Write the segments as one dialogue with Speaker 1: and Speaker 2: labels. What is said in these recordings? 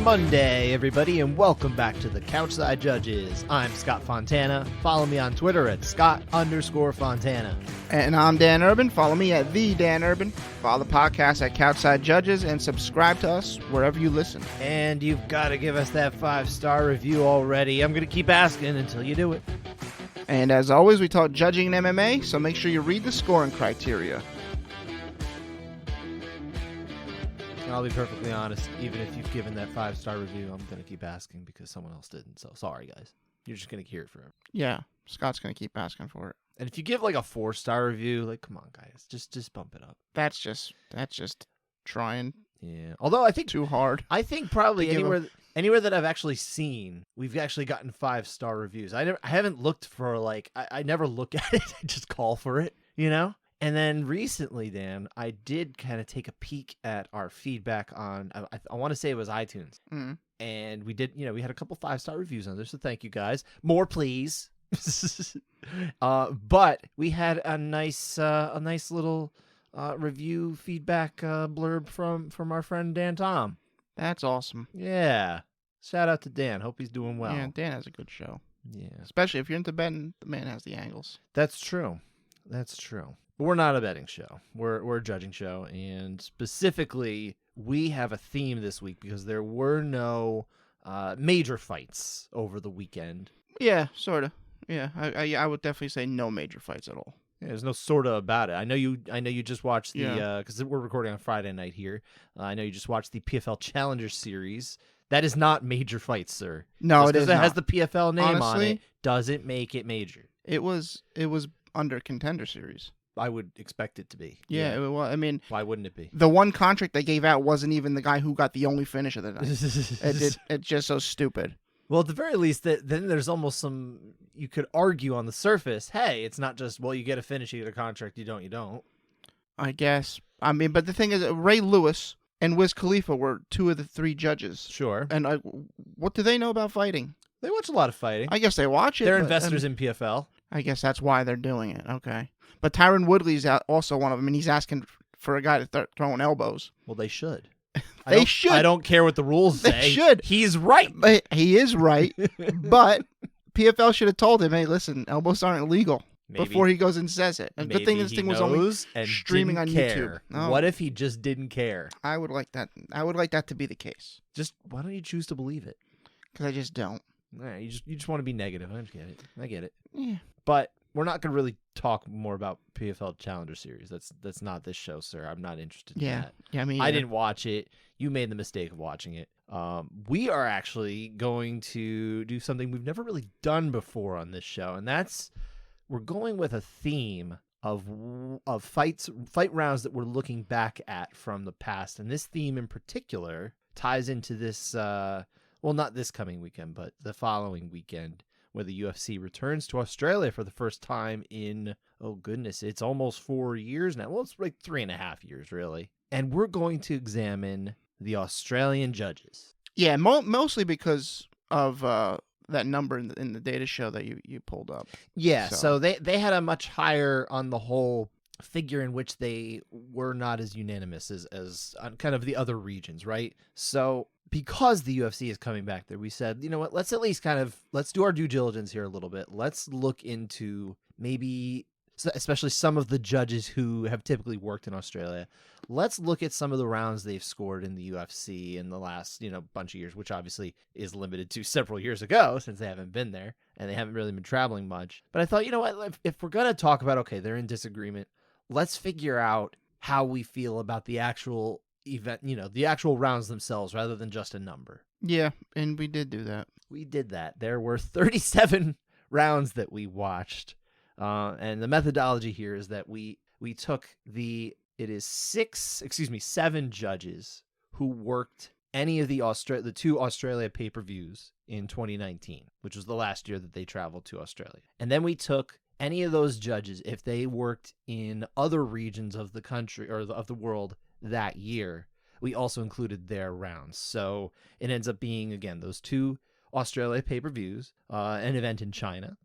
Speaker 1: Monday, everybody, and welcome back to the Couchside Judges. I'm Scott Fontana. Follow me on Twitter at Scott_Fontana.
Speaker 2: And I'm Dan Urban. Follow me at the Dan Urban. Follow the podcast at Couchside Judges and subscribe to us wherever you listen.
Speaker 1: And you've got to give us that 5-star review already. I'm going to keep asking until you do it.
Speaker 2: And as always, we talk judging in MMA, so make sure you read the scoring criteria.
Speaker 1: I'll be perfectly honest, even if you've given that 5-star review, I'm going to keep asking because someone else didn't. So sorry, guys. You're just going to hear it forever.
Speaker 2: Yeah, Scott's going to keep asking for it.
Speaker 1: And if you give like a 4-star review, like, come on, guys, just bump it up.
Speaker 2: That's just trying.
Speaker 1: Yeah. Although I think
Speaker 2: too hard.
Speaker 1: I think probably anywhere that I've actually seen, we've actually gotten 5-star reviews. I haven't looked for I never look at it. I just call for it, you know? And then recently, Dan, I did kind of take a peek at our feedback on, I want to say it was iTunes.
Speaker 2: Mm-hmm.
Speaker 1: And we did, we had a couple 5-star reviews on there, so thank you guys. More, please. But we had a nice little review feedback blurb from our friend Dan Tom.
Speaker 2: That's awesome.
Speaker 1: Yeah. Shout out to Dan. Hope he's doing well.
Speaker 2: Yeah, Dan has a good show.
Speaker 1: Yeah.
Speaker 2: Especially if you're into betting, the man has the angles.
Speaker 1: That's true. That's true. But we're not a betting show. We're a judging show, and specifically, we have a theme this week because there were no major fights over the weekend.
Speaker 2: Yeah, sort of. Yeah, I would definitely say no major fights at all.
Speaker 1: Yeah, there's no sorta about it. I know you just watched the because we're recording on Friday night here. I know you just watched the PFL Challenger Series. That is not major fights, sir.
Speaker 2: No,
Speaker 1: just
Speaker 2: it is not.
Speaker 1: It has the PFL name on
Speaker 2: Honestly,
Speaker 1: it. Doesn't make it major.
Speaker 2: It was under Contender Series.
Speaker 1: I would expect it to be.
Speaker 2: Yeah. Well, I mean,
Speaker 1: why wouldn't it be?
Speaker 2: The one contract they gave out wasn't even the guy who got the only finish of the night. It's just so stupid.
Speaker 1: Well, at the very least, then there's almost some, you could argue on the surface, hey, it's not just, well, you get a finish, you get a contract, you don't.
Speaker 2: I guess. I mean, but the thing is, Ray Lewis and Wiz Khalifa were 2 of the 3 judges.
Speaker 1: Sure.
Speaker 2: And what do they know about fighting?
Speaker 1: They watch a lot of fighting.
Speaker 2: I guess they watch it.
Speaker 1: They're investors in PFL.
Speaker 2: I guess that's why they're doing it. Okay. But Tyron Woodley's also one of them, and he's asking for a guy to start throwing elbows.
Speaker 1: Well, they should.
Speaker 2: They should.
Speaker 1: I don't care what the rules say.
Speaker 2: They should.
Speaker 1: He's right.
Speaker 2: He is right. But PFL should have told him, hey, listen, elbows aren't legal. Maybe. Before he goes and says it. And good thing this thing was only streaming on YouTube.
Speaker 1: Oh. What if he just didn't care?
Speaker 2: I would like that. I would like that to be the case.
Speaker 1: Just why don't you choose to believe it?
Speaker 2: Because I just don't.
Speaker 1: All right, you just want to be negative. I get it.
Speaker 2: Yeah.
Speaker 1: But we're not going to really talk more about PFL Challenger Series. That's not this show, sir. I'm not interested in that.
Speaker 2: Yeah,
Speaker 1: I didn't watch it. You made the mistake of watching it. We are actually going to do something we've never really done before on this show, and that's we're going with a theme of fight rounds that we're looking back at from the past. And this theme in particular ties into this well, not this coming weekend, but the following weekend, where the UFC returns to Australia for the first time in, oh goodness, it's almost 4 years now. Well, it's like 3.5 years, really. And we're going to examine the Australian judges.
Speaker 2: Yeah, mostly because of that number in the data show that you pulled up.
Speaker 1: Yeah, so they had a much higher on the whole figure in which they were not as unanimous as on kind of the other regions, right? So because the UFC is coming back there, we said, you know what, let's at least let's do our due diligence here a little bit. Let's look into maybe, especially some of the judges who have typically worked in Australia. Let's look at some of the rounds they've scored in the UFC in the last, bunch of years, which obviously is limited to several years ago since they haven't been there and they haven't really been traveling much. But I thought, you know what, if we're going to talk about, okay, they're in disagreement, let's figure out how we feel about the actual event, the actual rounds themselves rather than just a number.
Speaker 2: Yeah, and we did do that.
Speaker 1: We did that. There were 37 rounds that we watched. And the methodology here is that we took seven judges who worked any of the 2 Australia pay-per-views in 2019, which was the last year that they traveled to Australia. And then we took any of those judges, if they worked in other regions of the country or of the world that year, we also included their rounds. So it ends up being, again, those 2 Australia pay-per-views, an event in China,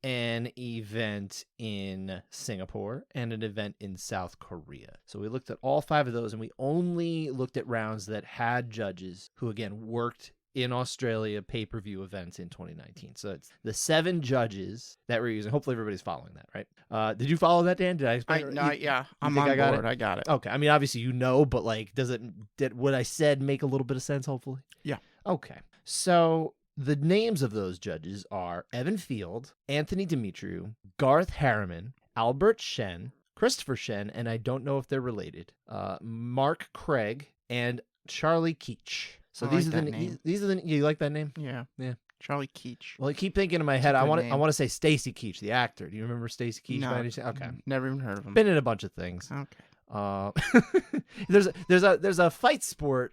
Speaker 1: an event in Singapore, and an event in South Korea. So we looked at all 5 of those, and we only looked at rounds that had judges who, again, worked in Australia pay-per-view events in 2019. So it's the 7 judges that we're using. Hopefully everybody's following that, right? Did you follow that, Dan? Did I explain it?
Speaker 2: No, yeah. I'm on board. I got it.
Speaker 1: Okay. I mean, obviously you know, but like, did what I said make a little bit of sense, hopefully?
Speaker 2: Yeah.
Speaker 1: Okay. So the names of those judges are Evan Field, Anthony Demetriou, Garth Harriman, Albert Shen, Christopher Shen, and I don't know if they're related, Mark Craig, and Charlie Keach. So these are the you like that name?
Speaker 2: Yeah. Charlie Keach.
Speaker 1: Well, I keep thinking in my head, I want to say Stacy Keach, the actor. Do you remember Stacy Keach?
Speaker 2: No,
Speaker 1: by any chance? Okay.
Speaker 2: Never even heard of him.
Speaker 1: Been in a bunch of things.
Speaker 2: Okay.
Speaker 1: There's a fight sport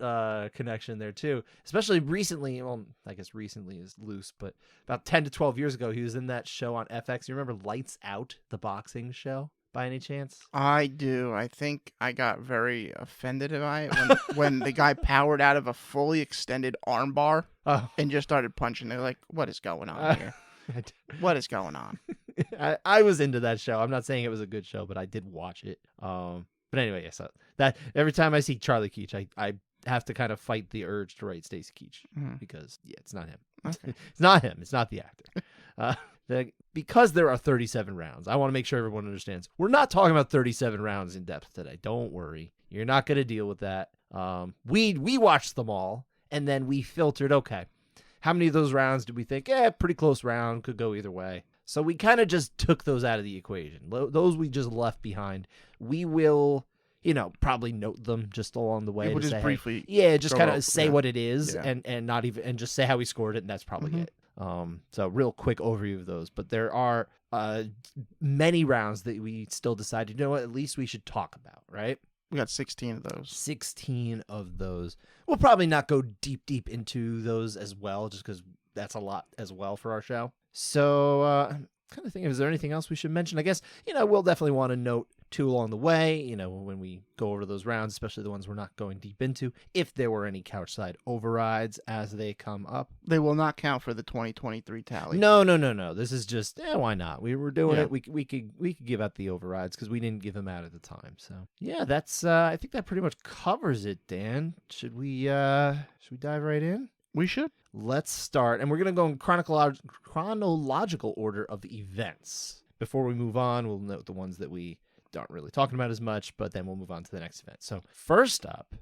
Speaker 1: connection there too, especially recently. Well, I guess recently is loose, but about 10 to 12 years ago, he was in that show on FX. You remember Lights Out, the boxing show? By any chance?
Speaker 2: I do. I think I got very offended by it when the guy powered out of a fully extended armbar and just started punching. They're like, what is going on here? What is going on?
Speaker 1: I was into that show. I'm not saying it was a good show, but I did watch it. But anyway, yeah, so that every time I see Charlie Keach, I have to kind of fight the urge to write Stacy Keach because it's not him.
Speaker 2: Okay.
Speaker 1: It's not him. It's not the actor. Because there are 37 rounds, I want to make sure everyone understands. We're not talking about 37 rounds in depth today. Don't worry. You're not going to deal with that. We watched them all, and then we filtered, okay, how many of those rounds did we think, pretty close round, could go either way. So we kind of just took those out of the equation. Those we just left behind. We will, probably note them just along the way.
Speaker 2: We'll just
Speaker 1: say,
Speaker 2: briefly.
Speaker 1: Yeah, just kind of say what it is and not even, and just say how we scored it, and that's probably it. So real quick overview of those, but there are many rounds that we still decided, at least we should talk about, right?
Speaker 2: We got 16 of those. 16
Speaker 1: of those. We'll probably not go deep into those as well, just because that's a lot as well for our show. So I'm kind of thinking, is there anything else we should mention? I guess, we'll definitely want to note too along the way, when we go over those rounds, especially the ones we're not going deep into, if there were any couchside overrides as they come up.
Speaker 2: They will not count for the 2023 tally.
Speaker 1: No. This is just, why not? We were doing it. We could give out the overrides because we didn't give them out at the time. So yeah, that's I think that pretty much covers it, Dan. Should we dive right in?
Speaker 2: We should.
Speaker 1: Let's start, and we're going to go in chronological order of the events. Before we move on, we'll note the ones that we aren't really talking about as much, but then we'll move on to the next event. So first up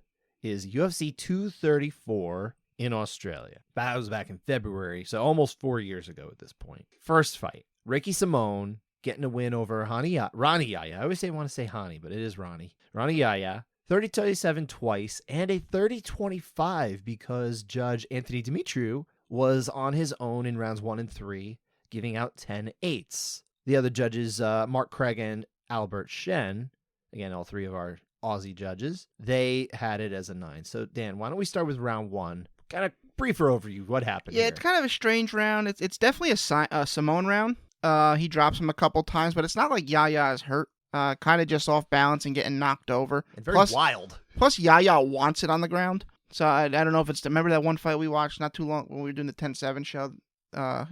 Speaker 1: is UFC 234 in Australia. That was back in February, so almost 4 years ago at this point. First fight, Ricky Simone getting a win over Ronnie Yaya. I always want to say Hani, but it is Ronnie. Ronnie Yaya, 30-27 twice, and a 30-25 because Judge Anthony Demetriou was on his own in rounds 1 and 3, giving out 10-8s. The other judges, Mark Craig and Albert Shen, again, all 3 of our Aussie judges, they had it as a 9. So, Dan, why don't we start with round 1? Kind of briefer overview. What happened here?
Speaker 2: It's kind of a strange round. It's definitely a Simone round. He drops him a couple times, but it's not like Yaya is hurt. Kind of just off balance and getting knocked over.
Speaker 1: And very wild.
Speaker 2: Plus, Yaya wants it on the ground. So I don't know if it's... Remember that one fight we watched not too long when we were doing the 10-7 show?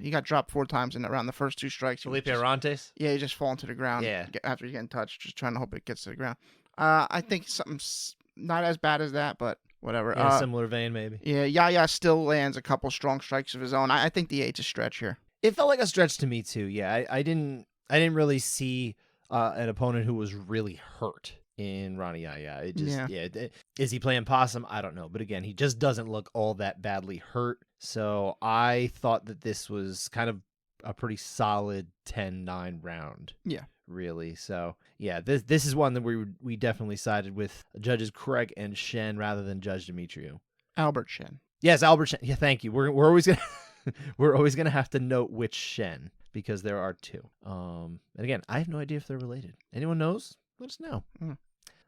Speaker 2: He got dropped 4 times in around the first 2 strikes.
Speaker 1: Felipe Arantes?
Speaker 2: Yeah, he just falling to the ground after he's getting touched, just trying to hope it gets to the ground. I think something's not as bad as that, but whatever.
Speaker 1: Yeah, similar vein, maybe.
Speaker 2: Yeah, Yaya still lands a couple strong strikes of his own. I think the 8's a stretch here.
Speaker 1: It felt like a stretch to me, too. Yeah, I didn't really see an opponent who was really hurt in Ronnie Yaya. It just, is he playing possum? I don't know. But again, he just doesn't look all that badly hurt. So I thought that this was kind of a pretty solid 10-9 round.
Speaker 2: Yeah.
Speaker 1: Really. So yeah, this is one that we definitely sided with judges Craig and Shen rather than Judge Demetriou.
Speaker 2: Albert Shen.
Speaker 1: Yes, Albert Shen. Yeah, thank you. We're always gonna have to note which Shen because there are 2. And again, I have no idea if they're related. Anyone knows? Let us know.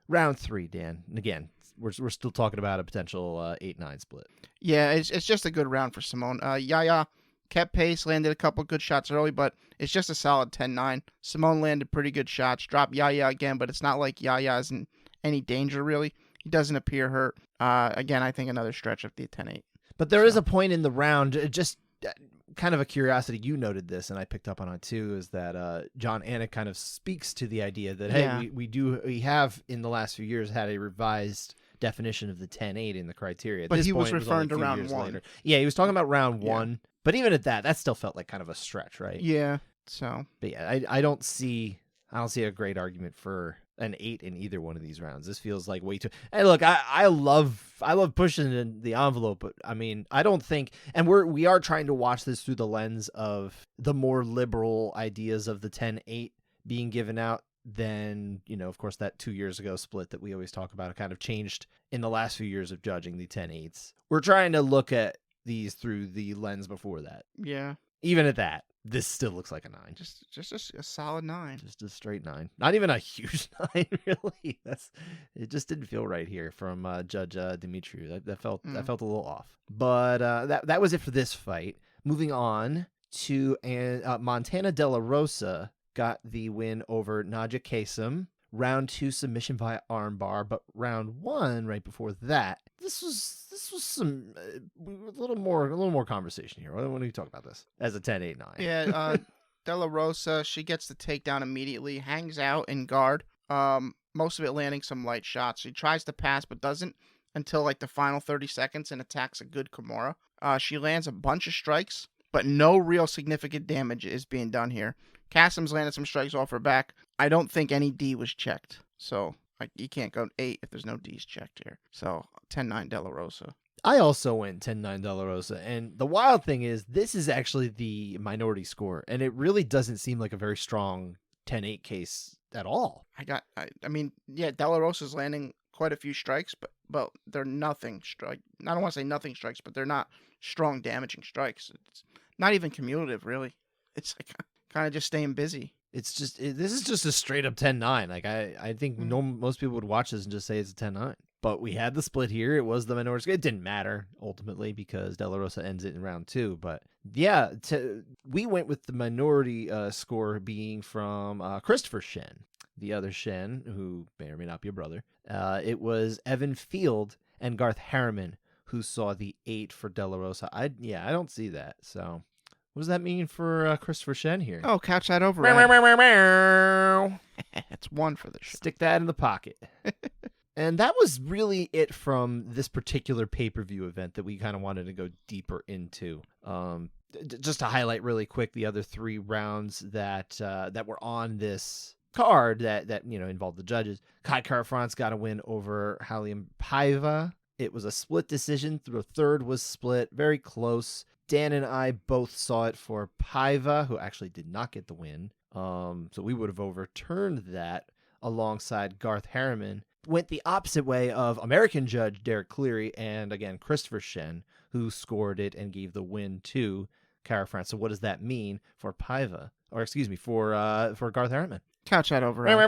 Speaker 1: Round 3, Dan. And again, we're still talking about a potential 8-9 split.
Speaker 2: Yeah, it's just a good round for Simone. Yaya kept pace, landed a couple good shots early, but it's just a solid 10-9. Simone landed pretty good shots, dropped Yaya again, but it's not like Yaya is in any danger, really. He doesn't appear hurt. Again, I think another stretch of the 10-8.
Speaker 1: But there is a point in the round, just kind of a curiosity, you noted this, and I picked up on it too, is that John Anik kind of speaks to the idea that, hey, we have in the last few years had a revised definition of the 10-8 in the criteria. At
Speaker 2: But
Speaker 1: this
Speaker 2: he was
Speaker 1: point, it
Speaker 2: referring
Speaker 1: only a
Speaker 2: to
Speaker 1: few
Speaker 2: round
Speaker 1: years
Speaker 2: 1.
Speaker 1: later. Yeah, he was talking about round 1. But even at that still felt like kind of a stretch, right?
Speaker 2: Yeah. So.
Speaker 1: But yeah, I don't see a great argument for an 8 in either one of these rounds. This feels like way too. Hey, look, I love pushing the envelope, but I mean, I don't think, and we are trying to watch this through the lens of the more liberal ideas of the 10-8 being given out than, of course, that 2 years ago split that we always talk about. It kind of changed in the last few years of judging the 10-8s. We're trying to look at these through the lens before that.
Speaker 2: Yeah.
Speaker 1: Even at that, this still looks like a 9.
Speaker 2: Just a solid 9.
Speaker 1: Just a straight 9. Not even a huge 9, really. It just didn't feel right here from Judge Dimitriou. That felt a little off. But that was it for this fight. Moving on to Montana De La Rosa got the win over Nadia Kasem. Round 2 submission via armbar, but round 1 right before that, this was some a little more conversation here. Why don't you talk about this as a 10-8-9?
Speaker 2: Yeah, De La Rosa, she gets the takedown immediately, hangs out in guard. Most of it landing some light shots. She tries to pass, but doesn't until like the final 30 seconds and attacks a good Kimura. She lands a bunch of strikes, but no real significant damage is being done here. Kasem's landed some strikes off her back. I don't think any D was checked. So you can't go 8 if there's no D's checked here. So 10-9 De La Rosa.
Speaker 1: I also went 10-9 De La Rosa. And the wild thing is, this is actually the minority score. And it really doesn't seem like a very strong 10-8 case at all.
Speaker 2: I mean, De La Rosa's landing quite a few strikes, but they're nothing strike. I don't want to say nothing strikes, but they're not strong damaging strikes. It's not even cumulative, really. It's like kind of just staying busy.
Speaker 1: It's just this is just a straight up 10-9. Like I think most people would watch this and just say it's a 10-9. But we had the split here. It was the minority. It didn't matter ultimately because De La Rosa ends it in round 2. But yeah, we went with the minority score being from Christopher Shen, the other Shen, who may or may not be a brother. It was Evan Field and Garth Harriman who saw the 8 for De La Rosa. I don't see that. So. What does that mean for Christopher Shen here?
Speaker 2: Oh, Couchside override. It's 1 for the show.
Speaker 1: Stick that in the pocket. And that was really it from this particular pay-per-view event that we kind of wanted to go deeper into. Just to highlight really quick the other 3 rounds that were on this card that involved the judges. Kai Kara-France got a win over Halium Paiva. It was a split decision. The third was split. Very close. Dan and I both saw it for Paiva, who actually did not get the win. So we would have overturned that alongside Garth Harriman. Went the opposite way of American judge Derek Cleary and, again, Christopher Shen, who scored it and gave the win to Kara-France. So what does that mean for Paiva? Or, excuse me, for Garth Harriman?
Speaker 2: Couchside override.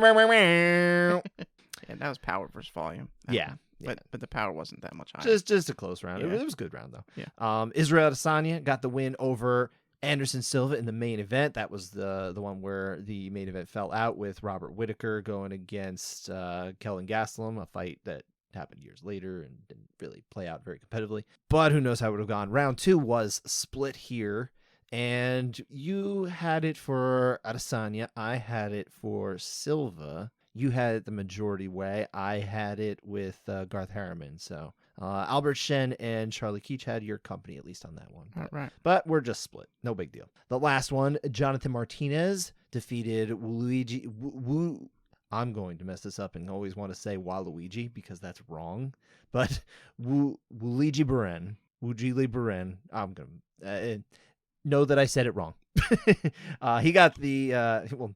Speaker 2: Yeah, that was power versus volume.
Speaker 1: Yeah.
Speaker 2: But the power wasn't that much higher.
Speaker 1: Just a close round.
Speaker 2: Yeah.
Speaker 1: It was a good round, though.
Speaker 2: Yeah.
Speaker 1: Israel Adesanya got the win over Anderson Silva in the main event. That was the one where the main event fell out with Robert Whittaker going against Kelvin Gastelum, a fight that happened years later and didn't really play out very competitively. But who knows how it would have gone. Round 2 was split here. And you had it for Adesanya. I had it for Silva. You had it the majority way. I had it with Garth Harriman. So Albert Shen and Charlie Keach had your company, at least on that one.
Speaker 2: All right.
Speaker 1: But we're just split. No big deal. The last one, Jonathan Martinez defeated Luigi. I'm going to mess this up and always want to say Waluigi because that's wrong. But Luigi Buren. I'm going to know that I said it wrong. He got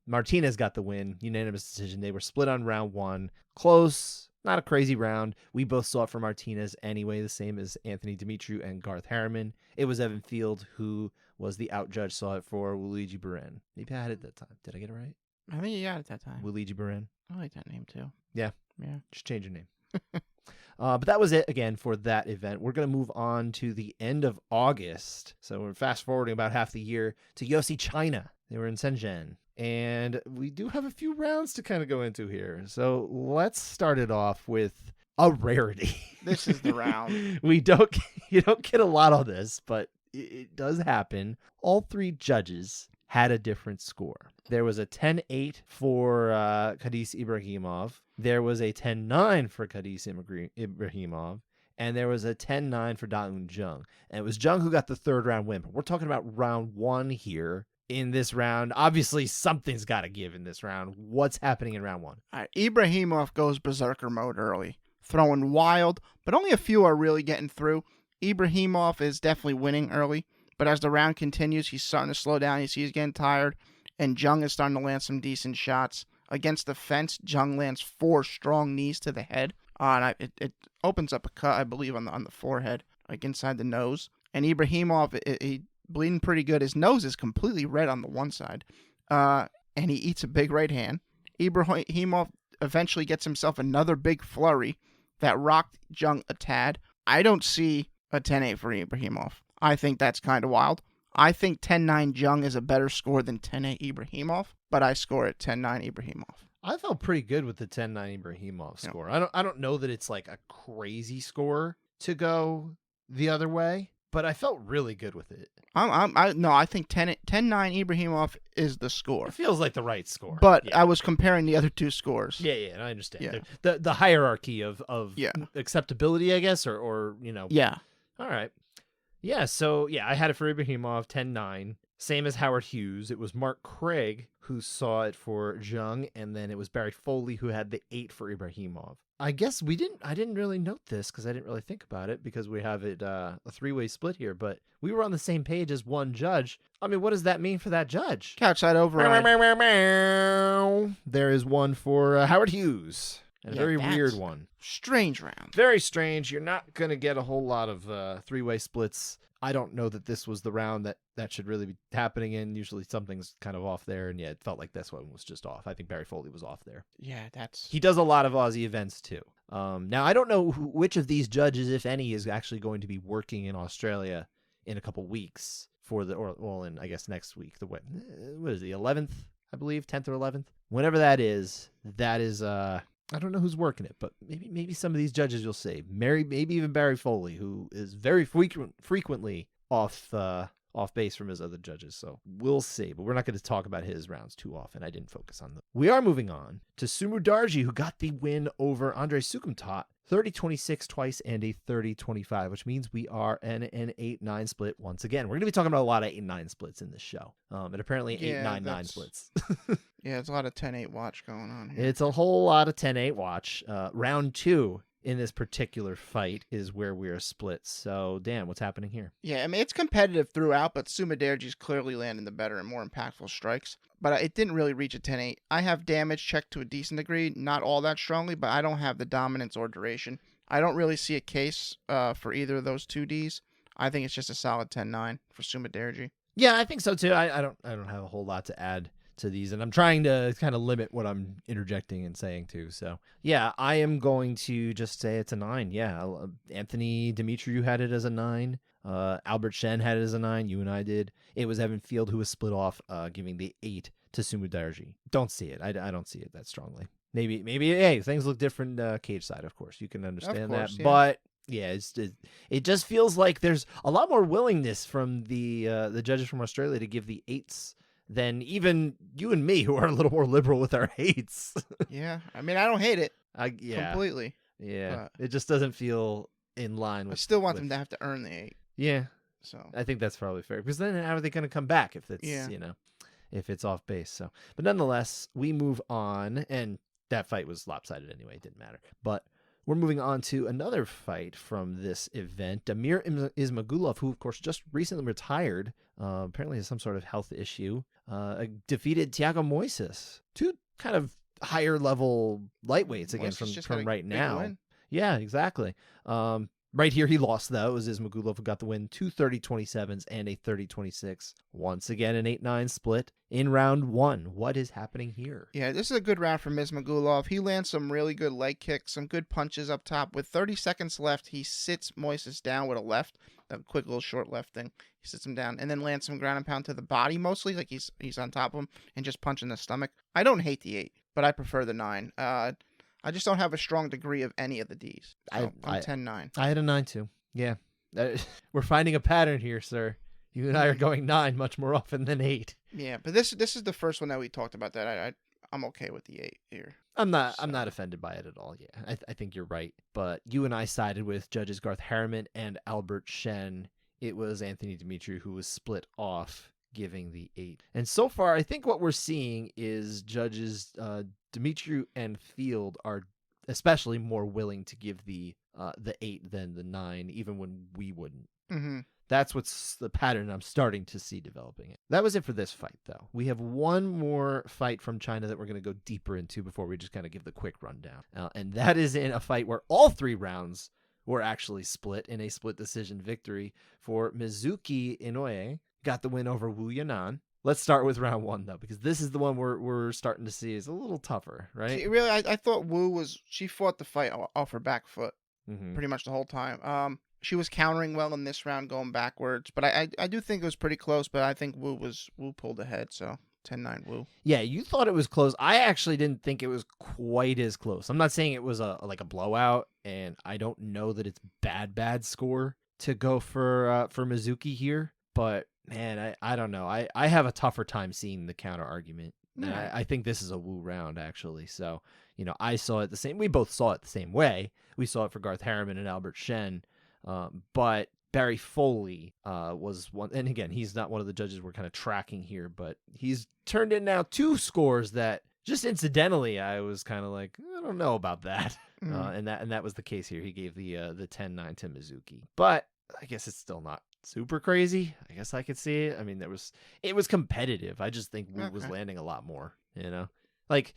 Speaker 1: Martinez got the win, unanimous decision. They were split on round 1. Close, not a crazy round. We both saw it for Martinez anyway, the same as Anthony Dimitriou and Garth Harriman. It was Evan Field who was the out judge, saw it for Luigi Buren. Maybe I had it that time. Did I get it right?
Speaker 2: I think you got it that time.
Speaker 1: Luigi Buren.
Speaker 2: I like that name too.
Speaker 1: Yeah.
Speaker 2: Yeah.
Speaker 1: Just change your name. But that was it again for that event. We're going to move on to the end of August. So we're fast forwarding about half the year to UFC China. They were in Shenzhen. And we do have a few rounds to kind of go into here. So let's start it off with a rarity.
Speaker 2: This is the round.
Speaker 1: You don't get a lot of this, but it does happen. All three judges had a different score. There was a 10-8 for Kadis Ibrahimov. There was a 10-9 for Kadis Ibrahimov. And there was a 10-9 for Da-Un Jung. And it was Jung who got the third round win. But we're talking about round one here. In this round, obviously something's got to give in this round. What's happening in round one?
Speaker 2: All right, Ibrahimov goes berserker mode early, throwing wild, but only a few are really getting through. Ibrahimov is definitely winning early, but as the round continues, he's starting to slow down. You see he's getting tired, and Jung is starting to land some decent shots. Against the fence, Jung lands 4 strong knees to the head. And it opens up a cut, I believe, on the forehead, like inside the nose. And Ibrahimov, he bleeding pretty good. His nose is completely red on the one side, and he eats a big right hand. Ibrahimov eventually gets himself another big flurry that rocked Jung a tad. I don't see a 10-8 for Ibrahimov. I think that's kind of wild. I think 10-9 Jung is a better score than 10-8 Ibrahimov, but I score it 10-9 Ibrahimov.
Speaker 1: I felt pretty good with the 10-9 Ibrahimov score. I don't know that it's like a crazy score to go the other way, but I felt really good with it.
Speaker 2: I think 10-9 Ibrahimov is the score.
Speaker 1: It feels like the right score.
Speaker 2: But
Speaker 1: yeah.
Speaker 2: I was comparing the other two scores.
Speaker 1: Yeah, I understand.
Speaker 2: Yeah.
Speaker 1: The hierarchy of
Speaker 2: yeah.
Speaker 1: acceptability, I guess, or
Speaker 2: Yeah.
Speaker 1: All right. Yeah, so I had it for Ibrahimov 10-9. Same as Howard Hughes. It was Mark Craig who saw it for Jung, and then it was Barry Foley who had the 8 for Ibrahimov. I guess I didn't really note this because I didn't really think about it because we have it a 3-way split here, but we were on the same page as one judge. I mean, what does that mean for that judge?
Speaker 2: Couchside override.
Speaker 1: There is one for Howard Hughes. And a very weird one.
Speaker 2: Strange round.
Speaker 1: Very strange. You're not going to get a whole lot of 3-way splits. I don't know that this was the round that should really be happening in. Usually something's kind of off there, and it felt like this one was just off. I think Barry Foley was off there.
Speaker 2: Yeah,
Speaker 1: he does a lot of Aussie events too. Now I don't know which of these judges, if any, is actually going to be working in Australia in a couple weeks for in I guess next week. What is the 11th? I believe 10th or 11th. Whenever that is. I don't know who's working it, but maybe some of these judges you'll see. Maybe even Barry Foley, who is very frequently off base from his other judges. So we'll see, but we're not going to talk about his rounds too often. I didn't focus on them. We are moving on to Sumu Darji, who got the win over Andrei Sukumtat, 30-26 twice and a 30-25, which means we are an 8-9 split once again. We're going to be talking about a lot of 8-9 splits in this show, and apparently 8-9-9 splits.
Speaker 2: Yeah, it's a lot of 10-8 watch going on here.
Speaker 1: It's a whole lot of 10-8 watch. Round 2 in this particular fight is where we're split. So, Dan, what's happening here?
Speaker 2: Yeah, I mean, it's competitive throughout, but Sumaderji's clearly landing the better and more impactful strikes. But it didn't really reach a 10-8. I have damage checked to a decent degree, not all that strongly, but I don't have the dominance or duration. I don't really see a case for either of those 2Ds. I think it's just a solid 10-9 for Sumaderji.
Speaker 1: Yeah, I think so too. I don't have a whole lot to add to these, and I'm trying to kind of limit what I'm interjecting and saying too. So yeah, I am going to just say it's a 9. Yeah, Anthony Dimitriou had it as a 9. Albert Shen had it as a 9. You and I did. It was Evan Field who was split off, giving the 8 to Sumu Darji. Don't see it. I don't see it that strongly. Maybe. Hey, things look different. Cage side, of course, you can understand that,
Speaker 2: yeah.
Speaker 1: But yeah, it just feels like there's a lot more willingness from the judges from Australia to give the 8s than even you and me, who are a little more liberal with our 8s.
Speaker 2: Yeah, I mean, I don't hate it.
Speaker 1: Yeah,
Speaker 2: completely.
Speaker 1: Yeah, it just doesn't feel in line with.
Speaker 2: I still want them to have to earn the 8.
Speaker 1: Yeah,
Speaker 2: so
Speaker 1: I think that's probably fair, because then how are they going to come back if it's if it's off base? So, but nonetheless, we move on, and that fight was lopsided anyway. It didn't matter, but. We're moving on to another fight from this event. Damir Ismagulov, who, of course, just recently retired, apparently has some sort of health issue, defeated Thiago Moises. 2 kind of higher-level lightweights again from right now.
Speaker 2: Win.
Speaker 1: Yeah, exactly. Right here, he lost, though. It was Ismagulov who got the win. 2 30-27s and a 30-26. Once again, an 8-9 split in round 1. What is happening here?
Speaker 2: Yeah, this is a good round for Ismagulov. He lands some really good leg kicks, some good punches up top. With 30 seconds left, he sits Moises down with a left, a quick little short left thing. He sits him down and then lands some ground and pound to the body mostly, like he's on top of him and just punching the stomach. I don't hate the 8, but I prefer the 9. I just don't have a strong degree of any of the Ds. So I'm 10-9.
Speaker 1: I had a 9 too. Yeah. We're finding a pattern here, sir. You and I are going 9 much more often than 8.
Speaker 2: Yeah, but this is the first one that we talked about that I'm okay with the 8 here.
Speaker 1: I'm not offended by it at all. Yeah, I think you're right. But you and I sided with judges Garth Harriman and Albert Shen. It was Anthony Demetriou who was split off, giving the 8. And so far, I think what we're seeing is judges Demetriou and Field are especially more willing to give the 8 than the 9, even when we wouldn't.
Speaker 2: Mm-hmm.
Speaker 1: That's what's the pattern I'm starting to see developing. That was it for this fight, though. We have one more fight from China that we're going to go deeper into before we just kind of give the quick rundown. And that is in a fight where all 3 rounds were actually split in a split decision victory for Mizuki Inoue. Got the win over Wu Yanan. Let's start with round 1, though, because this is the one we're starting to see is a little tougher, right?
Speaker 2: See, really, I thought Wu she fought the fight off her back foot pretty much the whole time. She was countering well in this round, going backwards, but I do think it was pretty close. But I think Wu pulled ahead, so 10-9 Wu.
Speaker 1: Yeah, you thought it was close. I actually didn't think it was quite as close. I'm not saying it was a blowout, and I don't know that it's bad score to go for Mizuki here. But man, I don't know. I have a tougher time seeing the counter argument.
Speaker 2: Yeah.
Speaker 1: I think this is a Wu round actually. So I saw it the same. We both saw it the same way. We saw it for Garth Harriman and Albert Shen. But Barry Foley was one, and again, he's not one of the judges we're kind of tracking here, but he's turned in now 2 scores that just incidentally I was kind of like, I don't know about that, and that was the case here. He gave the 10-9 to Mizuki, but I guess it's still not super crazy. I guess I could see it. I mean, it was competitive. I just think Wu was landing a lot more. Like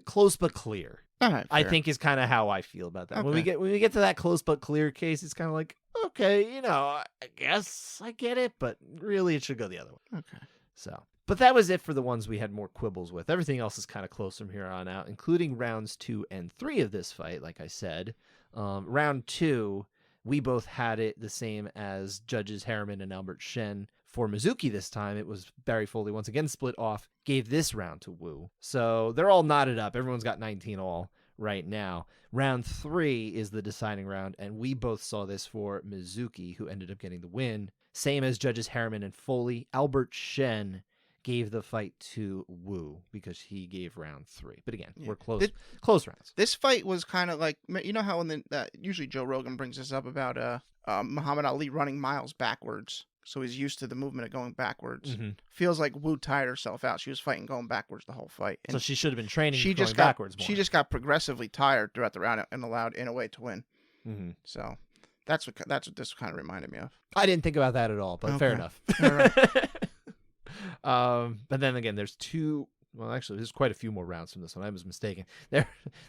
Speaker 1: close but clear.
Speaker 2: Right,
Speaker 1: I think is kind of how I feel about that.
Speaker 2: Okay.
Speaker 1: When we get to that close but clear case, it's kind of like, okay, I guess I get it, but really it should go the other way.
Speaker 2: Okay.
Speaker 1: So, but that was it for the ones we had more quibbles with. Everything else is kind of close from here on out, including rounds 2 and 3 of this fight. Like I said, round 2, we both had it the same as judges Harriman and Albert Shen. For Mizuki this time, it was Barry Foley once again split off, gave this round to Wu. So they're all knotted up. Everyone's got 19 all right now. Round 3 is the deciding round, and we both saw this for Mizuki, who ended up getting the win. Same as judges Harriman and Foley. Albert Shen gave the fight to Wu because he gave round 3. But again, we're close rounds.
Speaker 2: This fight was kind of like, how usually Joe Rogan brings this up about Muhammad Ali running miles backwards. So he's used to the movement of going backwards. Mm-hmm. Feels like Wu tired herself out. She was fighting going backwards the whole fight. And
Speaker 1: so she should have been training going backwards more.
Speaker 2: She just got progressively tired throughout the round and allowed Inoue to win. Mm-hmm. So that's what this kind of reminded me of.
Speaker 1: I didn't think about that at all, but
Speaker 2: okay.
Speaker 1: Fair enough.
Speaker 2: All right.
Speaker 1: But then again, there's 2. Well, actually, there's quite a few more rounds from this one. I was mistaken. There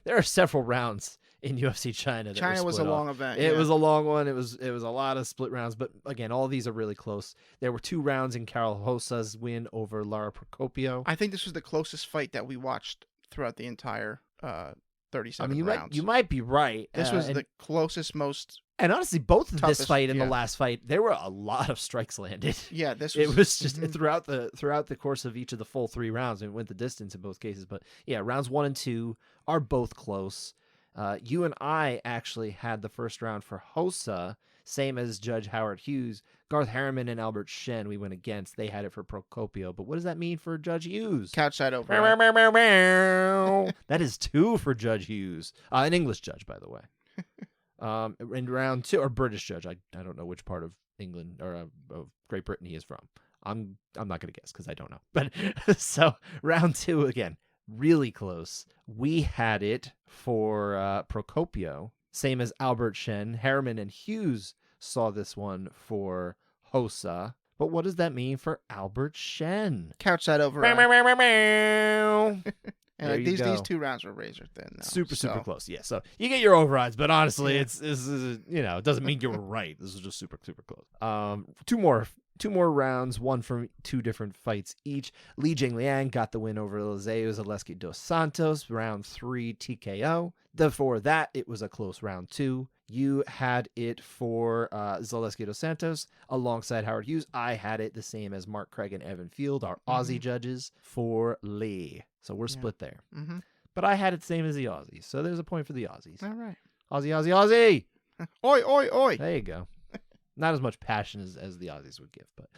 Speaker 1: are several rounds in UFC China.
Speaker 2: China was a long event.
Speaker 1: It was a long one. It was a lot of split rounds. But again, all of these are really close. There were 2 rounds in Carol Hosa's win over Lara Procopio.
Speaker 2: I think this was the closest fight that we watched throughout the entire 37 rounds.
Speaker 1: You might be right.
Speaker 2: This was the closest, most.
Speaker 1: And honestly, both of
Speaker 2: toughest,
Speaker 1: this fight and the last fight, there were a lot of strikes landed.
Speaker 2: Yeah,
Speaker 1: it was just throughout the course of each of the full 3 rounds. It went the distance in both cases. But yeah, rounds 1 and 2 are both close. You and I actually had the first round for Hosa, same as Judge Howard Hughes. Garth Harriman and Albert Shen we went against. They had it for Procopio. But what does that mean for Judge Hughes?
Speaker 2: Couchside over.
Speaker 1: That is 2 for Judge Hughes. An English judge, by the way. In round 2, or British judge. I don't know which part of England or of Great Britain he is from. I'm not going to guess because I don't know. But so round 2 again, really close. We had it for Procopio, same as Albert Shen. Harriman and Hughes saw this one for Hosa. But what does that mean for Albert Shen?
Speaker 2: Couchside over. And these 2 rounds were razor thin. Though,
Speaker 1: super close. Yeah, so you get your overrides, but honestly, it doesn't mean you were right. This is just super close. 2 more rounds, one from 2 different fights each. Li Jingliang got the win over Eliseo Zaleski dos Santos, round 3 TKO. Before that, it was a close round 2. You had it for Zaleski dos Santos alongside Howard Hughes. I had it the same as Mark Craig and Evan Field, our Aussie judges, for Lee. So we're split there. Mm-hmm. But I had it same as the Aussies. So there's a point for the Aussies.
Speaker 2: All right.
Speaker 1: Aussie.
Speaker 2: Oi, oi, oi.
Speaker 1: There you go. Not as much passion as the Aussies would give, but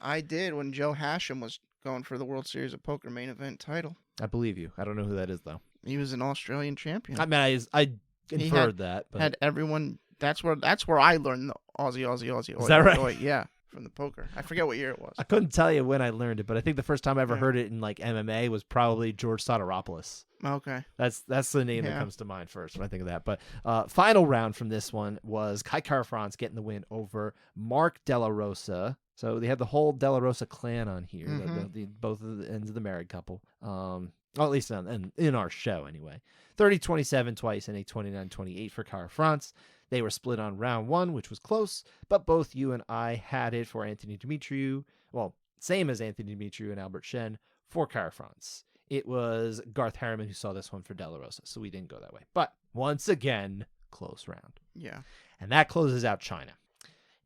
Speaker 2: I did when Joe Hashem was going for the World Series of Poker main event title.
Speaker 1: I believe you. I don't know who that is though.
Speaker 2: He was an Australian champion.
Speaker 1: I mean, I inferred that, but
Speaker 2: had everyone. That's where I learned the Aussie.
Speaker 1: Is that right?
Speaker 2: Oi, yeah, from the poker. I forget what year it was.
Speaker 1: I couldn't tell you when I learned it, but I think the first time I ever heard it in like MMA was probably George Soteropoulos.
Speaker 2: Okay.
Speaker 1: That's the name that comes to mind first when I think of that. But final round from this one was Kai Kara-France getting the win over Mark Della Rosa. So they had the whole Della Rosa clan on here, both of the ends of the married couple. Well, at least in our show anyway. 30-27 twice and a 29-28 for Kara-France. They were split on round one, which was close, but both you and I had it for Anthony Demetriou. Well, same as Anthony Demetriou and Albert Shen for Kara-France. It was Garth Harriman who saw this one for Della Rosa, so we didn't go that way. But once again, close round.
Speaker 2: Yeah.
Speaker 1: And that closes out China.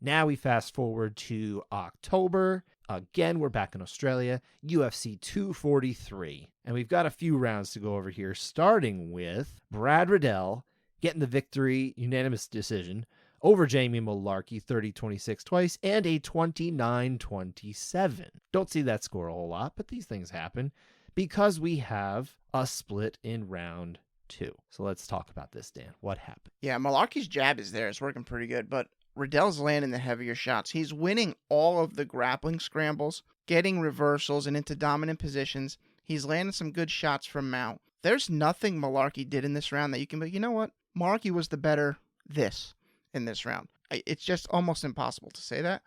Speaker 1: Now we fast forward to October. Again, we're back in Australia, UFC 243. And we've got a few rounds to go over here, starting with Brad Riddell getting the victory, unanimous decision, over Jamie Mullarkey, 30-26 twice, and a 29-27. Don't see that score a whole lot, but these things happen because we have a split in round two. So let's talk about this, Dan. What happened?
Speaker 2: Yeah, Mullarkey's jab is there. It's working pretty good, but Riddell's landing the heavier shots. He's winning all of the grappling scrambles, getting reversals and into dominant positions. He's landing some good shots from mount. There's nothing Mullarkey did in this round that you can be, you know what? Mullarkey was the better in this round. It's just almost impossible to say that.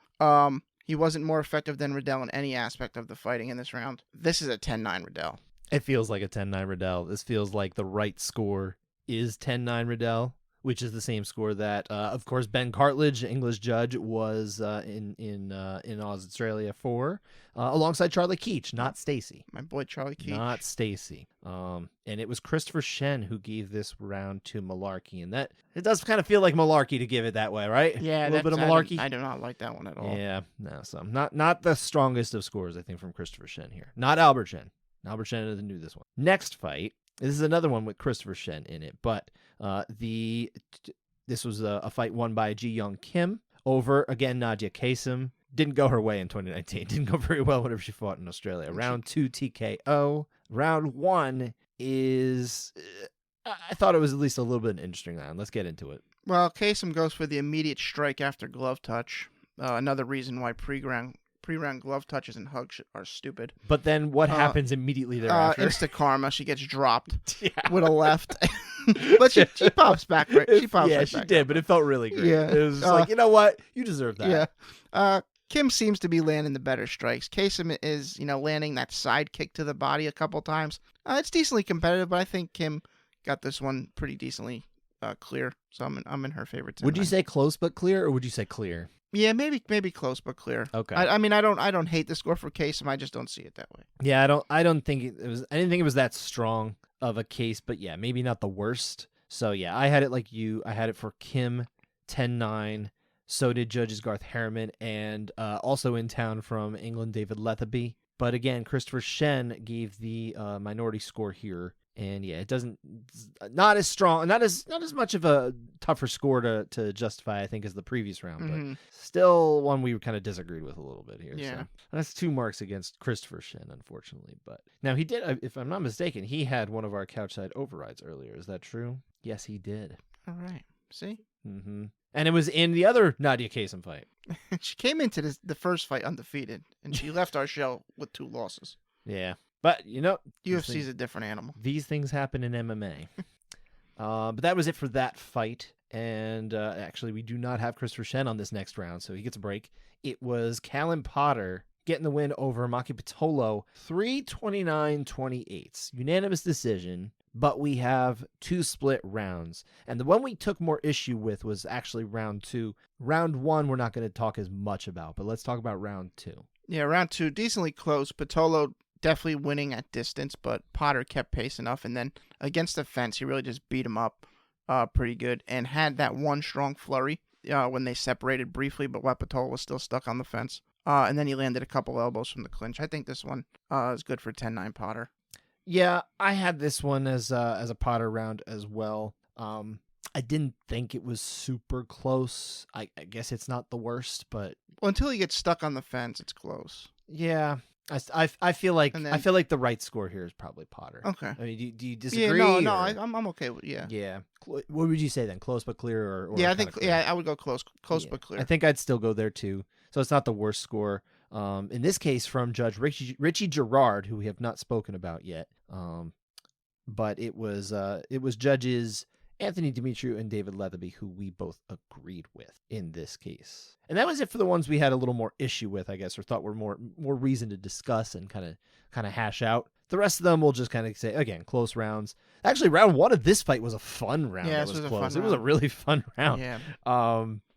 Speaker 2: He wasn't more effective than Riddell in any aspect of the fighting in this round. This is a 10-9 Riddell.
Speaker 1: It feels like a 10-9 Riddell. This feels like the right score is 10-9 Riddell, which is the same score that, of course, Ben Cartledge, English judge, was in Australia for, alongside Charlie Keech, not Stacy.
Speaker 2: My boy Charlie Keech.
Speaker 1: Not Stacy. And it was Christopher Shen who gave this round to Mullarkey, and that it does kind of feel like Mullarkey to give it that way, right?
Speaker 2: Yeah,
Speaker 1: a little bit of Mullarkey.
Speaker 2: I do not like that one at all.
Speaker 1: Yeah, no, so not the strongest of scores, I think, from Christopher Shen here. Not Albert Shen. Albert Shen doesn't do this one. Next fight. This is another one with Christopher Shen in it, but this was a fight won by Ji Young Kim over, again, Nadia Kasem. Didn't go her way in 2019. Didn't go very well whenever she fought in Australia. Round 2 TKO. Round 1 is... I thought it was at least a little bit interesting round. Let's get into it.
Speaker 2: Well, Kasem goes for the immediate strike after glove touch. Another reason why pre-round glove touches and hugs are stupid.
Speaker 1: But then what happens immediately thereafter?
Speaker 2: Insta karma. She gets dropped with a left. But she pops back, right? She pops
Speaker 1: yeah,
Speaker 2: right
Speaker 1: she
Speaker 2: back
Speaker 1: did, but it felt really great.
Speaker 2: Yeah.
Speaker 1: It was like, you know what? You deserve that.
Speaker 2: Yeah. Kim seems to be landing the better strikes. Kasem is, landing that side kick to the body a couple times. It's decently competitive, but I think Kim got this one pretty decently clear. So I'm in her favorite.
Speaker 1: Would you say close but clear, or would you say clear?
Speaker 2: Yeah, maybe close but clear.
Speaker 1: Okay.
Speaker 2: I mean, I don't hate the score for Kasem. I just don't see it that way.
Speaker 1: Yeah, I don't think it was. I didn't think it was that strong of a case, but yeah, maybe not the worst. So yeah, I had it like you. I had it for Kim 10-9. So did judges Garth Harriman, and also in town from England, David Lethaby. But again, Christopher Shen gave the minority score here. And yeah, it doesn't, not as strong, not as much of a tougher score to justify, I think, as the previous round, but still one we kind of disagreed with a little bit here.
Speaker 2: Yeah.
Speaker 1: So that's 2 marks against Christopher Shen, unfortunately. But now he did, if I'm not mistaken, he had one of our Couchside overrides earlier. Is that true? Yes, he did.
Speaker 2: All right. See?
Speaker 1: Mm-hmm. And it was in the other Nadia Kasem fight.
Speaker 2: She came into the first fight undefeated, and she left our show with 2 losses.
Speaker 1: Yeah. But,
Speaker 2: UFC is a different animal.
Speaker 1: These things happen in MMA. But that was it for that fight. And actually, we do not have Christopher Shen on this next round, so he gets a break. It was Callum Potter getting the win over Maki Pitolo, 329-28. Unanimous decision, but we have 2 split rounds. And the one we took more issue with was actually round 2. Round 1, we're not going to talk as much about, but let's talk about round 2.
Speaker 2: Yeah, round 2, decently close. Pitolo definitely winning at distance, but Potter kept pace enough, and then against the fence, he really just beat him up pretty good, and had that one strong flurry when they separated briefly, but Wapatola was still stuck on the fence, and then he landed a couple elbows from the clinch. I think this one is good for 10-9 Potter.
Speaker 1: Yeah, I had this one as a Potter round as well. I didn't think it was super close. I guess it's not the worst, but
Speaker 2: Well, until he gets stuck on the fence, it's close.
Speaker 1: yeah. I feel like
Speaker 2: And
Speaker 1: I
Speaker 2: then-
Speaker 1: feel like the right score here is probably Potter.
Speaker 2: Okay.
Speaker 1: I mean, do you disagree?
Speaker 2: Yeah, no,
Speaker 1: or-
Speaker 2: I'm okay with yeah.
Speaker 1: Yeah. What would you say then? Close but clear, or
Speaker 2: Yeah, I
Speaker 1: kinda
Speaker 2: think
Speaker 1: clear?
Speaker 2: I would go close
Speaker 1: Yeah.
Speaker 2: but clear.
Speaker 1: I think I'd still go there too. So it's not the worst score. In this case, from Judge Richie Gerard, who we have not spoken about yet. But it was judges Anthony Demetriou and David Leatherby who we both agreed with in this case. And that was it for the ones we had a little more issue with, I guess, or thought were more reason to discuss and kind of hash out. The rest of them we'll just kind of say, again, close rounds. Actually, round one of this fight was a fun round.
Speaker 2: Yeah,
Speaker 1: That
Speaker 2: this
Speaker 1: was
Speaker 2: was a
Speaker 1: close.
Speaker 2: fun
Speaker 1: It was a
Speaker 2: round.
Speaker 1: really fun round.
Speaker 2: Yeah.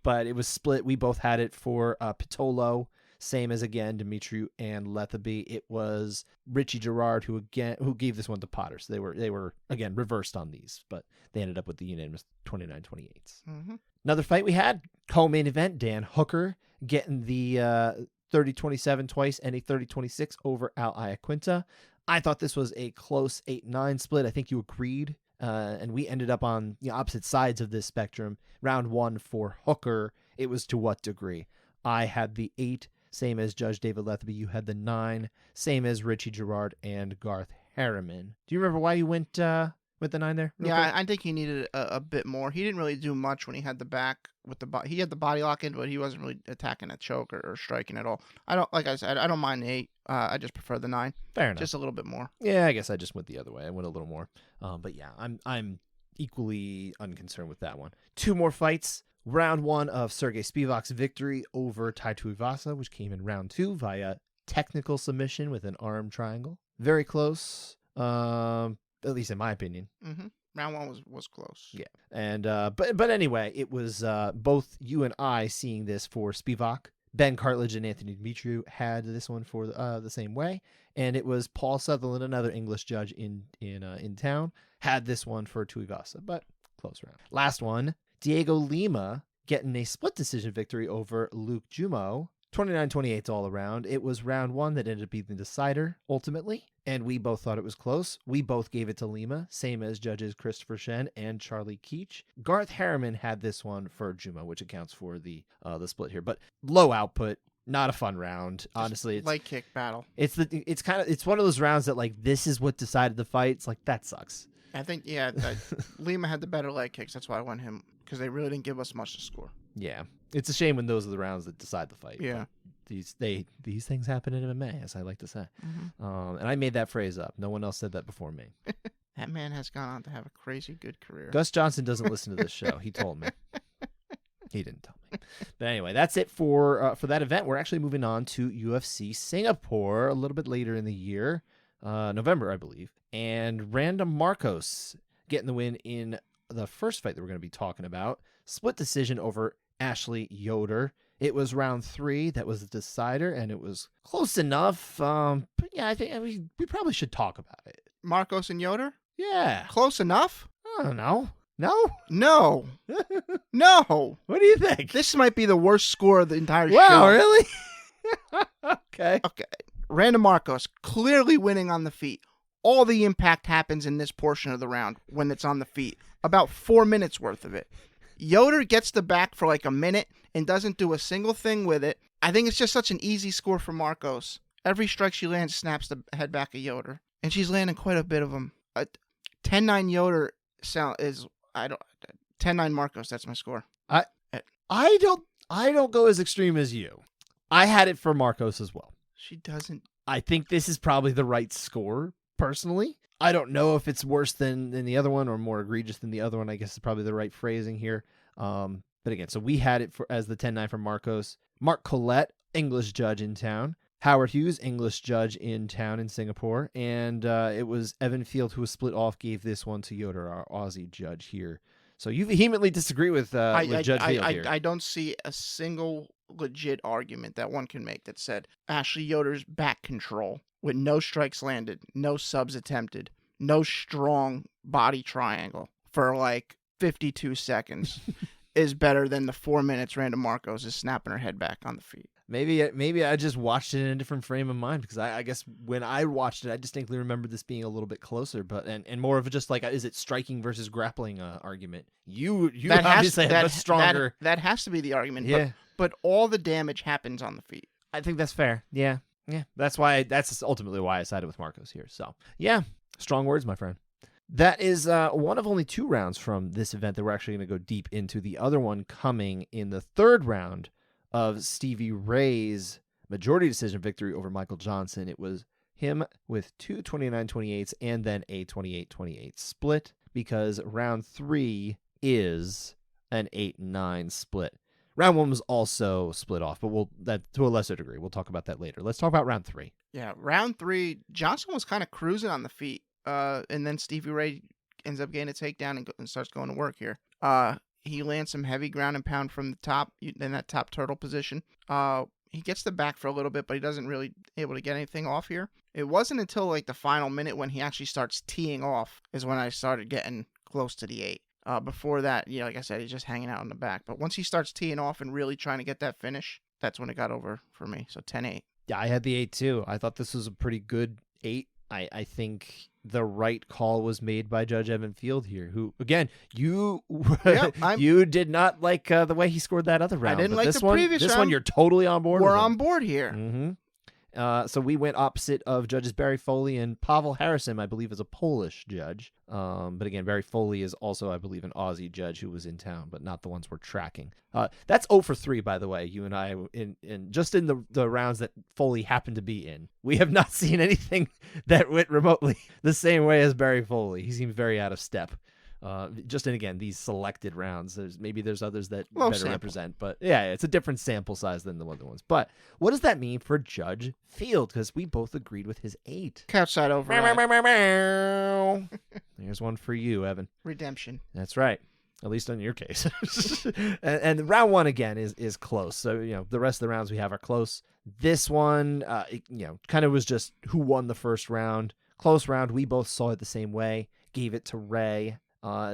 Speaker 1: But it was split. We both had it for Pitolo, same as again Demetriou and Leatherby. It was Richie Gerard who gave this one to Potter. So they were again reversed on these, but they ended up with the unanimous 29-28.
Speaker 2: Mm-hmm.
Speaker 1: Another fight we had, co-main event, Dan Hooker getting the 30-27 twice and a 30-26 over Al Iaquinta. I thought this was a close 8-9 split. I think you agreed. And we ended up on the opposite sides of this spectrum. Round one for Hooker, it was to what degree? I had the 8, same as Judge David Leatherby. You had the 9, same as Richie Gerard and Garth Harriman. Do you remember why you went the 9 there? real
Speaker 2: Yeah,
Speaker 1: quick?
Speaker 2: I think he needed a bit more. He didn't really do much when he had the back with the he had the body lock in, but he wasn't really attacking a choke or striking at all. Like I said, I don't mind the 8. I just prefer the 9.
Speaker 1: Fair enough.
Speaker 2: Just a little bit more.
Speaker 1: Yeah, I guess I just went the other way. I went a little more. But yeah, I'm equally unconcerned with that one. 2 more fights. Round 1 of Sergey Spivak's victory over Tai Tuivasa, which came in round 2 via technical submission with an arm triangle. Very close, at least in my opinion.
Speaker 2: Mm-hmm. Round 1 was close.
Speaker 1: Yeah, and but anyway, it was both you and I seeing this for Spivak. Ben Cartledge and Anthony Demetriou had this one for the same way, and it was Paul Sutherland, another English judge in town, had this one for Tuivasa, but close round. Last one, Diego Lima getting a split decision victory over Luke Jumeau. 29-28 all around. It was round 1 that ended up being the decider ultimately, and we both thought it was close. We both gave it to Lima, same as judges Christopher Shen and Charlie Keach. Garth Harriman had this one for Jumeau, which accounts for the split here, but low output. Not a fun round, honestly. It's
Speaker 2: Light kick battle.
Speaker 1: it's one of those rounds that like this is what decided the fight. It's like that sucks.
Speaker 2: I think Lima had the better leg kicks. That's why I went him because they really didn't give us much to score.
Speaker 1: Yeah, it's a shame when those are the rounds that decide the fight.
Speaker 2: Yeah.
Speaker 1: But these things happen in MMA, as I like to say.
Speaker 2: Mm-hmm.
Speaker 1: And I made that phrase up. No one else said that before me.
Speaker 2: That man has gone on to have a crazy good career.
Speaker 1: Gus Johnson doesn't listen to this show. He told me. He didn't tell me. But anyway, that's it for that event. We're actually moving on to UFC Singapore a little bit later in the year, November, I believe. And Random Marcos getting the win in the first fight that we're going to be talking about. Split decision over Ashley Yoder. It was round 3 that was the decider, and it was close enough. But yeah, I think we probably should talk about it.
Speaker 2: Marcos and Yoder?
Speaker 1: Yeah.
Speaker 2: Close enough?
Speaker 1: I don't know. No?
Speaker 2: No. No.
Speaker 1: What do you think?
Speaker 2: This might be the worst score of the entire show.
Speaker 1: Wow, really? Okay.
Speaker 2: Okay. Random Marcos clearly winning on the feet. All the impact happens in this portion of the round when it's on the feet. About 4 minutes worth of it. Yoder gets the back for like a minute and doesn't do a single thing with it. I think it's just such an easy score for Marcos. Every strike she lands snaps the head back of Yoder. And she's landing quite a bit of them. 10-9 Yoder is 10-9 Marcos. That's my score.
Speaker 1: I don't go as extreme as you. I had it for Marcos as well.
Speaker 2: She doesn't.
Speaker 1: I think this is probably the right score, personally. I don't know if it's worse than the other one or more egregious than the other one. I guess is probably the right phrasing here. But again, so we had it as the 10-9 for Marcos. Mark Collette, English judge in town. Howard Hughes, English judge in town in Singapore. And it was Evan Field who was split off, gave this one to Yoder, our Aussie judge here. So you vehemently disagree with Judge Field here.
Speaker 2: I don't see a single legit argument that one can make that said Ashley Yoder's back control with no strikes landed, no subs attempted, no strong body triangle for like 52 seconds is better than the 4 minutes Random Marcos is snapping her head back on the feet.
Speaker 1: Maybe I just watched it in a different frame of mind because I guess when I watched it, I distinctly remember this being a little bit closer, but and more of just like is it striking versus grappling argument. You obviously have a stronger.
Speaker 2: That has to be the argument.
Speaker 1: Yeah,
Speaker 2: but all the damage happens on the feet.
Speaker 1: I think that's fair. Yeah. That's ultimately why I sided with Marcos here. So yeah, strong words, my friend. That is one of only 2 rounds from this event that we're actually going to go deep into. The other one coming in the 3rd round of Stevie Ray's majority decision victory over Michael Johnson. It was him with 2 29-28s and then a 28-28 split, because round 3 is an 8-9 split. Round 1 was also split off, but that to a lesser degree. We'll talk about that later. Let's talk about round 3.
Speaker 2: Yeah, round 3, Johnson was kind of cruising on the feet, and then Stevie Ray ends up getting a takedown and starts going to work here. He lands some heavy ground and pound from the top, in that top turtle position. He gets the back for a little bit, but he doesn't really able to get anything off here. It wasn't until like the final minute when he actually starts teeing off is when I started getting close to the 8. Before that, like I said, he's just hanging out in the back. But once he starts teeing off and really trying to get that finish, that's when it got over for me. So 10-8.
Speaker 1: Yeah, I had the 8 too. I thought this was a pretty good 8. I think the right call was made by Judge Evan Field here, who, again, you did not like the way he scored that other round.
Speaker 2: I didn't like the previous round.
Speaker 1: This one, you're totally on board with.
Speaker 2: We're on board here.
Speaker 1: Mm-hmm. So we went opposite of Judges Barry Foley and Pavel Harrison, I believe, is a Polish judge. But again, Barry Foley is also, I believe, an Aussie judge who was in town, but not the ones we're tracking. That's 0 for 3, by the way, you and I, in just in the rounds that Foley happened to be in. We have not seen anything that went remotely the same way as Barry Foley. He seems very out of step. Just in, again, these selected rounds. There's others that better represent, but yeah, it's a different sample size than the other ones. But what does that mean for Judge Field? Because we both agreed with his 8.
Speaker 2: Couchside over.
Speaker 1: There's one for you, Evan.
Speaker 2: Redemption.
Speaker 1: That's right. At least in your case. and round 1 again is close. So the rest of the rounds we have are close. This one, kind of was just who won the first round. Close round. We both saw it the same way. Gave it to Ray.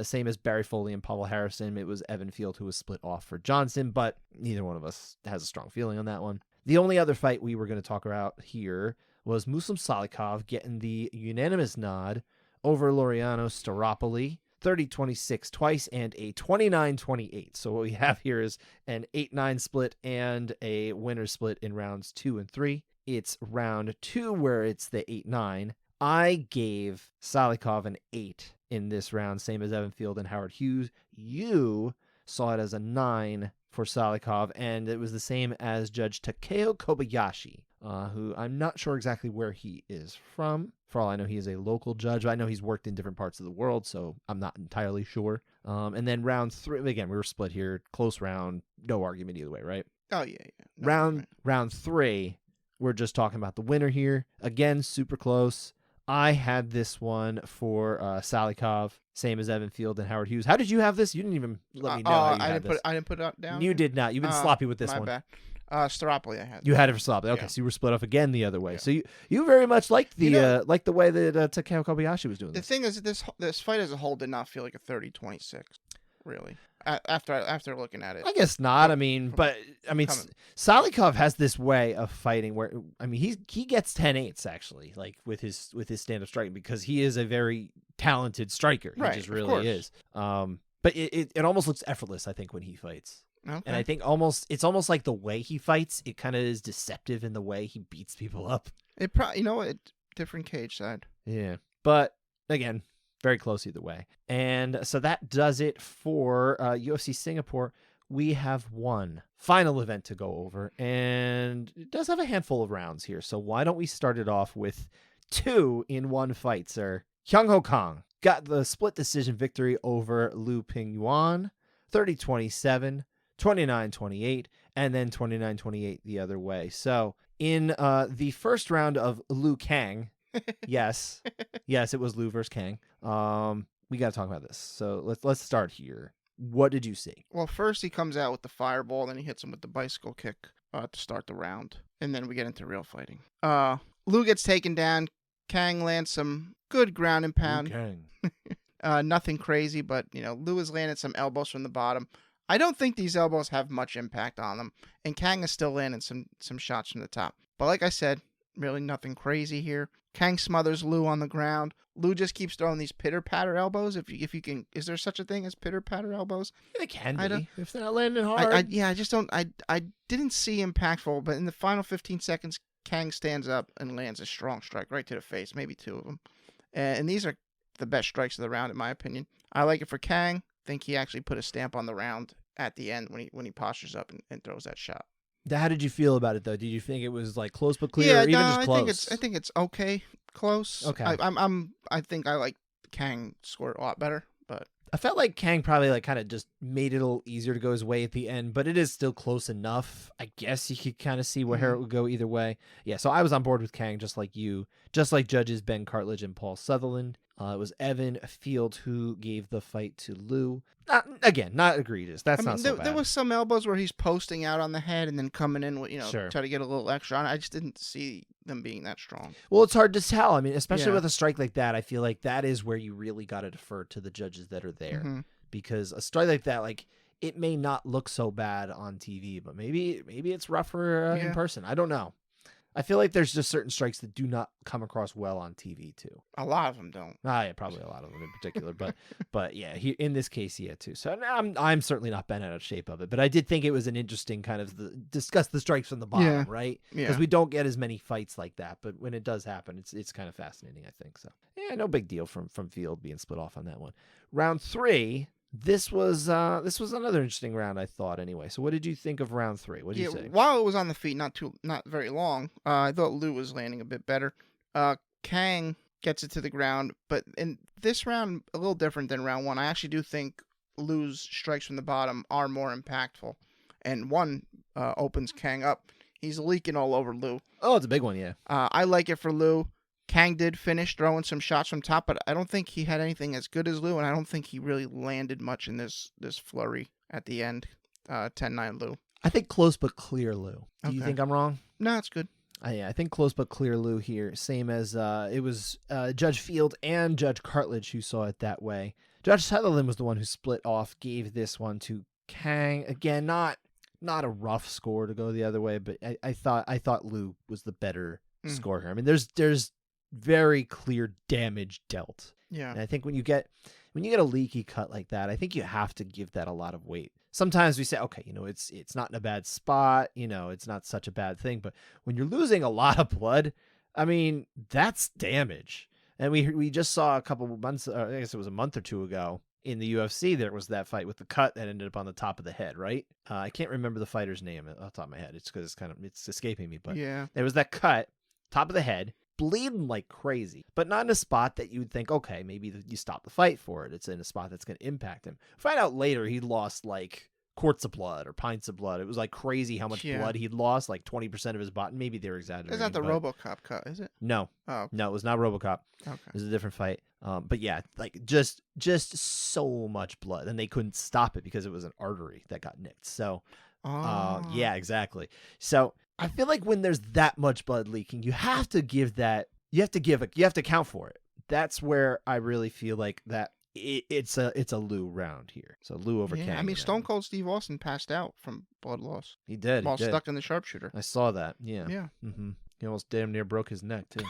Speaker 1: Same as Barry Foley and Pavel Harrison. It was Evan Field who was split off for Johnson, but neither one of us has a strong feeling on that one. The only other fight we were going to talk about here was Muslim Salikov getting the unanimous nod over Laureano Staropoli, 30-26 twice and a 29-28. So what we have here is an 8-9 split and a winner split in rounds 2 and 3. It's round 2 where it's the 8-9. I gave Salikov an 8 in this round, same as Evan Field and Howard Hughes. You saw it as a 9 for Salikov, and it was the same as Judge Takeo Kobayashi, who I'm not sure exactly where he is from. For all I know, he is a local judge. I know he's worked in different parts of the world, so I'm not entirely sure. And then round 3, again, we were split here. Close round, no argument either way, right?
Speaker 2: Oh, yeah. No,
Speaker 1: round 3, we're just talking about the winner here. Again, super close. I had this one for Salikov, same as Evan Field and Howard Hughes. How did you have this? You didn't even let me know.
Speaker 2: I didn't put it down.
Speaker 1: You did not. You've been sloppy with this
Speaker 2: my
Speaker 1: one.
Speaker 2: Bad. Staropoli, I had.
Speaker 1: You had it for Staropoli. Okay,
Speaker 2: Yeah.
Speaker 1: so you were split off again the other way.
Speaker 2: Yeah.
Speaker 1: So you very much liked the the way that Takeo Kobayashi was doing
Speaker 2: The
Speaker 1: this.
Speaker 2: thing is, this fight as a whole did not feel like a 30-26, really. After looking at it,
Speaker 1: I guess not. Salikov has this way of fighting where he gets 10-8s actually, like with his stand up striking, because he is a very talented striker. He just really is. But it almost looks effortless, I think, when he fights.
Speaker 2: Okay.
Speaker 1: And I think it's almost like the way he fights, it kind of is deceptive in the way he beats people up.
Speaker 2: It different cage side.
Speaker 1: Yeah, but again, very close either way. And so that does it for UFC Singapore. We have one final event to go over, and it does have a handful of rounds here. So why don't we start it off with 2 in one fight, sir? Hyung Ho Kang got the split decision victory over Liu Ping Yuan, 30-27, 29-28, and then 29-28 the other way. So in the first round of Liu Kang, yes, it was Liu versus Kang. We got to talk about this. So let's start here. What did you see?
Speaker 2: Well, first he comes out with the fireball, then he hits him with the bicycle kick to start the round, and then we get into real fighting. Liu gets taken down. Kang lands some good ground and pound.
Speaker 1: Liu Kang.
Speaker 2: Nothing crazy, but Liu has landed some elbows from the bottom. I don't think these elbows have much impact on them, and Kang is still landing some shots from the top. But like I said, really nothing crazy here. Kang smothers Lou on the ground. Lou just keeps throwing these pitter-patter elbows. If you can, is there such a thing as pitter-patter elbows?
Speaker 1: They can be if they're not landing hard.
Speaker 2: I just don't. I didn't see impactful, but in the final 15 seconds, Kang stands up and lands a strong strike right to the face, maybe 2 of them. And these are the best strikes of the round, in my opinion. I like it for Kang. Think he actually put a stamp on the round at the end when he postures up and throws that shot.
Speaker 1: How did you feel about it though? Did you think it was like close but clear, or even just close?
Speaker 2: I think it's okay, close.
Speaker 1: Okay.
Speaker 2: I think I like Kang scored a lot better, but
Speaker 1: I felt like Kang probably like kind of just made it a little easier to go his way at the end, but it is still close enough. I guess you could kind of see where it would go either way. Yeah, so I was on board with Kang just like you, just like judges Ben Cartledge and Paul Sutherland. It was Evan Field who gave the fight to Lou. Not egregious. That's not so bad.
Speaker 2: There was some elbows where he's posting out on the head and then coming in with,
Speaker 1: Sure.
Speaker 2: try to get a little extra on it. I just didn't see them being that strong.
Speaker 1: Well, it's hard to tell. I mean, especially with a strike like that, I feel like that is where you really got to defer to the judges that are there.
Speaker 2: Mm-hmm.
Speaker 1: Because a strike like that, like, it may not look so bad on TV, but maybe it's rougher in person. I don't know. I feel like there's just certain strikes that do not come across well on TV too.
Speaker 2: A lot of them don't.
Speaker 1: Yeah, probably a lot of them in particular, but yeah, in this case, yeah, too. So I'm certainly not bent out of shape of it, but I did think it was an interesting kind of discuss the strikes from the bottom, right? Because we don't get as many fights like that, but when it does happen, it's kind of fascinating, I think. So yeah, no big deal from Field being split off on that one. Round 3. This was another interesting round, I thought. Anyway, so what did you think of round 3? What did you say?
Speaker 2: While it was on the feet, not very long, I thought Lou was landing a bit better. Kang gets it to the ground, but in this round, a little different than round 1. I actually do think Lou's strikes from the bottom are more impactful, and one opens Kang up. He's leaking all over Lou.
Speaker 1: Oh, it's a big one, yeah.
Speaker 2: I like it for Lou. Kang did finish throwing some shots from top, but I don't think he had anything as good as Lou, and I don't think he really landed much in this flurry at the end. 10-9 Lou.
Speaker 1: I think close but clear Lou. Do you
Speaker 2: Okay.
Speaker 1: think I'm wrong?
Speaker 2: No, it's good.
Speaker 1: Yeah, I think close but clear Lou here. Same as it was Judge Field and Judge Cartledge who saw it that way. Judge Sutherland was the one who split off, gave this one to Kang. Again, not a rough score to go the other way, but I thought Lou was the better score here. I mean, there's very clear damage dealt.
Speaker 2: Yeah.
Speaker 1: And I think when you get a leaky cut like that, I think you have to give that a lot of weight. Sometimes we say, okay, it's not in a bad spot, it's not such a bad thing. But when you're losing a lot of blood, I mean, that's damage. And we just saw a couple of months, I guess it was a month or two ago in the UFC, there was that fight with the cut that ended up on the top of the head, right? I can't remember the fighter's name off the top of my head. It's because it's escaping me. But
Speaker 2: yeah,
Speaker 1: there was that cut, top of the head, bleeding like crazy, but not in a spot that you would think, okay, maybe you stop the fight for it. It's in a spot that's going to impact him. Find out later he lost like quarts of blood or pints of blood. It was like crazy how much blood he'd lost, like 20% of his body. Maybe they were exaggerating.
Speaker 2: Is that the RoboCop cut, is it?
Speaker 1: No.
Speaker 2: Oh.
Speaker 1: No, it was not RoboCop.
Speaker 2: Okay.
Speaker 1: It was a different fight. But yeah, like just so much blood, and they couldn't stop it because it was an artery that got nicked. So, yeah, exactly. So I feel like when there's that much blood leaking, you have to account for it. That's where I really feel like that it's a Lou round here. So Lou over Kang.
Speaker 2: I mean, Stone Cold Steve Austin passed out from blood loss.
Speaker 1: He did.
Speaker 2: While stuck in the sharpshooter.
Speaker 1: I saw that. Yeah.
Speaker 2: Yeah.
Speaker 1: Mm-hmm. He almost damn near broke his neck too.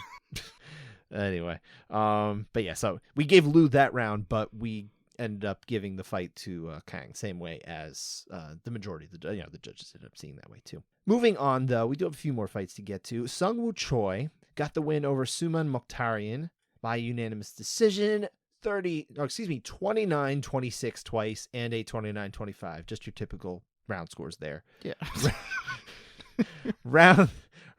Speaker 1: Anyway, but yeah, so we gave Lou that round, but we ended up giving the fight to Kang, same way as the majority of the judges ended up seeing that way too. Moving on, though, we do have a few more fights to get to. Sungwoo Choi got the win over Suman Mokhtarian by unanimous decision, 29-26 twice, and a 29-25. Just your typical round scores there.
Speaker 2: Yeah.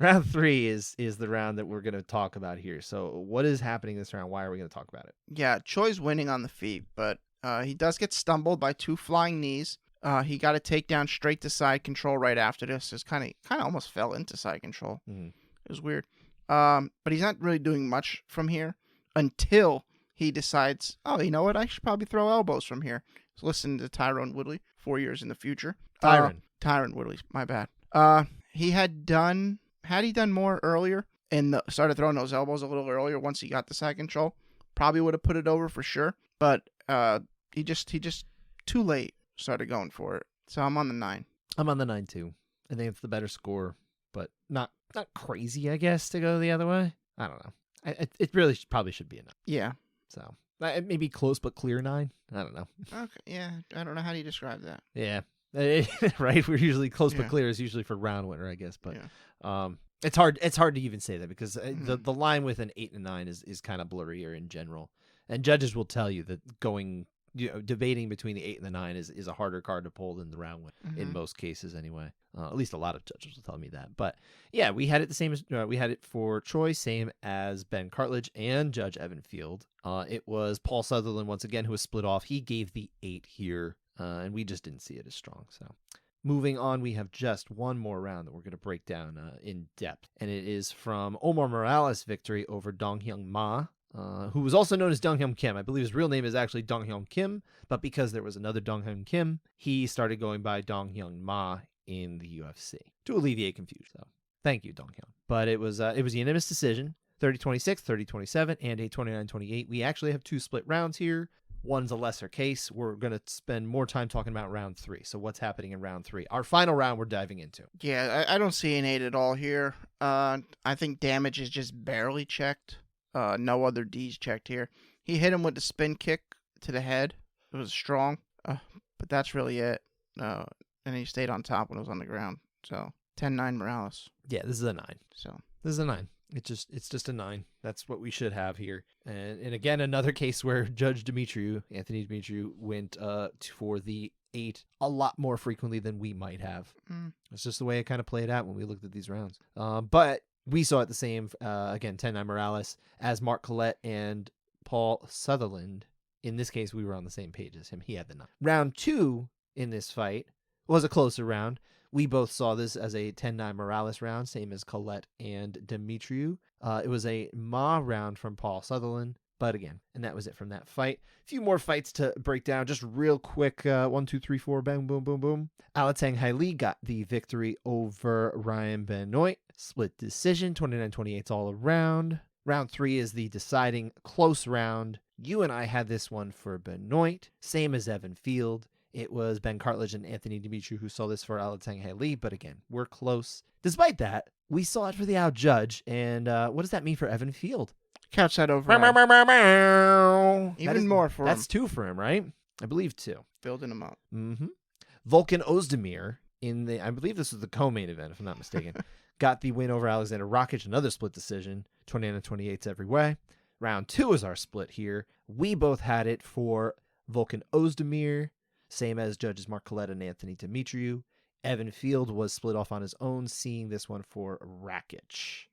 Speaker 1: Round 3 is the round that we're going to talk about here. So what is happening this round? Why are we going to talk about it?
Speaker 2: Yeah, Choi's winning on the feet, but he does get stumbled by 2 flying knees. He got a takedown straight to side control right after this. It kind of almost fell into side control.
Speaker 1: Mm-hmm.
Speaker 2: It was weird. But he's not really doing much from here until he decides, oh, you know what? I should probably throw elbows from here. So listen to Tyrone Woodley 4 years in the future. Tyron Woodley, my bad. Had he done more earlier and started throwing those elbows a little earlier once he got the side control, probably would have put it over for sure. But he just too late. started going for it. So I'm on the 9.
Speaker 1: I'm on the 9 too. I think it's the better score, but not crazy, I guess, to go the other way. I don't know. It really probably should be a 9.
Speaker 2: Yeah.
Speaker 1: So maybe close but clear 9. I don't know.
Speaker 2: Okay. Yeah. I don't know. How do you describe that?
Speaker 1: Yeah. Right. We're usually close but
Speaker 2: Yeah.
Speaker 1: clear is usually for round winner, I guess. But
Speaker 2: Yeah.
Speaker 1: it's hard to even say that because
Speaker 2: Mhm.
Speaker 1: the line with an 8 and a 9 is kind of blurrier in general. And judges will tell you that debating between the 8 and the 9 is a harder card to pull than the round win in
Speaker 2: Mhm.
Speaker 1: most cases anyway. At least a lot of judges will tell me that. But yeah, we had it the same as we had it for Troy, same as Ben Cartledge and Judge Evan Field. It was Paul Sutherland once again who was split off. He gave the 8 here, and we just didn't see it as strong. So moving on, we have just one more round that we're going to break down in depth, and it is from Omar Morales' victory over Dong Hyung Ma. Who was also known as Dong Hyun Kim. I believe his real name is actually Dong Hyun Kim, but because there was another Dong Hyun Kim, he started going by Dong Hyun Ma in the UFC to alleviate confusion. So thank you, Dong Hyun. But it was a unanimous decision, 30-26, 30-27, and a 29-28. We actually have 2 split rounds here. One's a lesser case. We're going to spend more time talking about round 3. So what's happening in round 3? Our final round we're diving into.
Speaker 2: Yeah. I don't see an 8 at all here. I think damage is just barely checked. No other D's checked here. He hit him with the spin kick to the head. It was strong, but that's really it. And he stayed on top when it was on the ground. So 10-9 Morales.
Speaker 1: Yeah, this is a 9.
Speaker 2: So
Speaker 1: This is a 9. It's just a 9. That's what we should have here. And again, another case where Judge Anthony Demetriou, went for the 8 a lot more frequently than we might have. It's just the way it kind of played out when we looked at these rounds. But we saw it the same, again, 10-9 Morales, as Mark Collette and Paul Sutherland. In this case, we were on the same page as him. He had the 9. Round 2 in this fight was a closer round. We both saw this as a 10-9 Morales round, same as Collette and Demetriou. It was a Ma round from Paul Sutherland, but again, and that was it from that fight. A few more fights to break down, just real quick. 1, 2, 3, 4, bang, boom, boom, boom. Alatang Haili got the victory over Ryan Benoit. Split decision, 29-28 all around. Round 3 is the deciding close round. You and I had this one for Benoit, same as Evan Field. It was Ben Cartledge and Anthony Demetriou who saw this for Alatang Haili, but again, we're close. Despite that, we saw it for the outjudge, and what does that mean for Evan Field?
Speaker 2: Couchside over. Even more for him.
Speaker 1: That's 2 for him, right? I believe 2.
Speaker 2: Building him up.
Speaker 1: Mm-hmm. Volkan Ozdemir I believe this was the co-main event, if I'm not mistaken, got the win over Alexander Rakic, another split decision, 29-28 every way. Round 2 is our split here. We both had it for Volkan Ozdemir, same as judges Mark Collette and Anthony Demetriou. Evan Field was split off on his own, seeing this one for Rakic.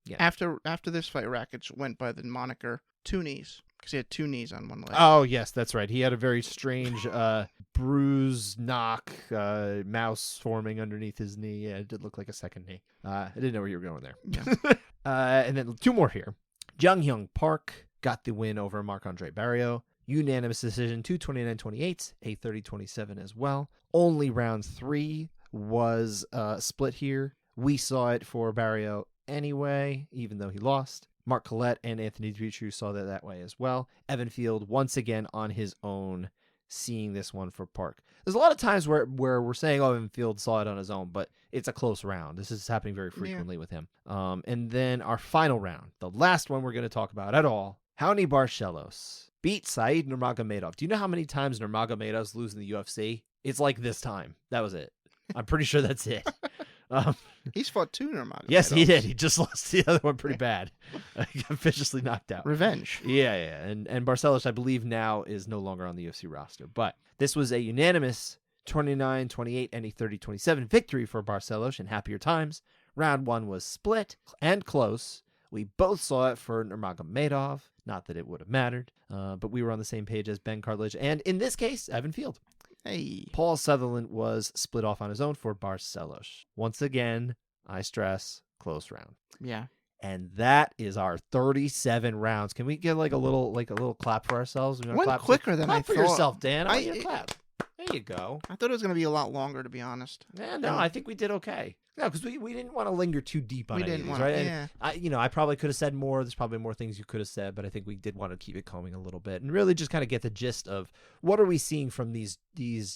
Speaker 1: Yeah.
Speaker 2: After this fight, Rakic went by the moniker 2 knees because he had 2 knees on one leg.
Speaker 1: Oh, yes, that's right. He had a very strange bruise, knock, mouse forming underneath his knee. Yeah, it did look like a second knee. I didn't know where you were going there.
Speaker 2: Yeah.
Speaker 1: And then 2 more here. Jung Hyung Park got the win over Marc-Andre Barrio. Unanimous decision, 29-28, a 30-27 as well. Only round 3 was split here. We saw it for Barrio anyway, even though he lost. Mark Collette and Anthony Demetriou saw that way as well. Evan Field, once again on his own, seeing this one for Park. There's a lot of times where we're saying, oh, Evan Field saw it on his own, but it's a close round. This is happening very frequently with him. And then our final round, the last one we're going to talk about at all, Raoni Barcelos beat Said Nurmagomedov. Do you know how many times Nurmagomedov's losing the UFC? It's like this time. That was it. I'm pretty sure that's it.
Speaker 2: He's fought 2 Nurmagomedovs.
Speaker 1: Yes, he did. He just lost the other one pretty bad. He got viciously knocked out.
Speaker 2: Revenge.
Speaker 1: Yeah. And Barcelos, I believe, now is no longer on the UFC roster. But this was a unanimous 29-28 and a 30-27 victory for Barcelos in happier times. Round 1 was split and close. We both saw it for Nurmagomedov. Not that it would have mattered, but we were on the same page as Ben Cartledge, and in this case, Evan Field.
Speaker 2: Hey.
Speaker 1: Paul Sutherland was split off on his own for Barcelos. Once again, I stress, close round.
Speaker 2: Yeah.
Speaker 1: And that is our 37 rounds. Can we get like a little clap for ourselves?
Speaker 2: Went quicker than I
Speaker 1: thought. Clap for
Speaker 2: thought.
Speaker 1: yourself, Dan. I want you to clap. There you go.
Speaker 2: I thought it was going to be a lot longer, to be honest.
Speaker 1: Yeah, no, I think we did okay. No, because we didn't want to linger too deep on
Speaker 2: We
Speaker 1: any of
Speaker 2: didn't
Speaker 1: these,
Speaker 2: want,
Speaker 1: right?
Speaker 2: yeah.
Speaker 1: And I probably could have said more. There's probably more things you could have said, but I think we did want to keep it combing a little bit and really just kind of get the gist of what are we seeing from these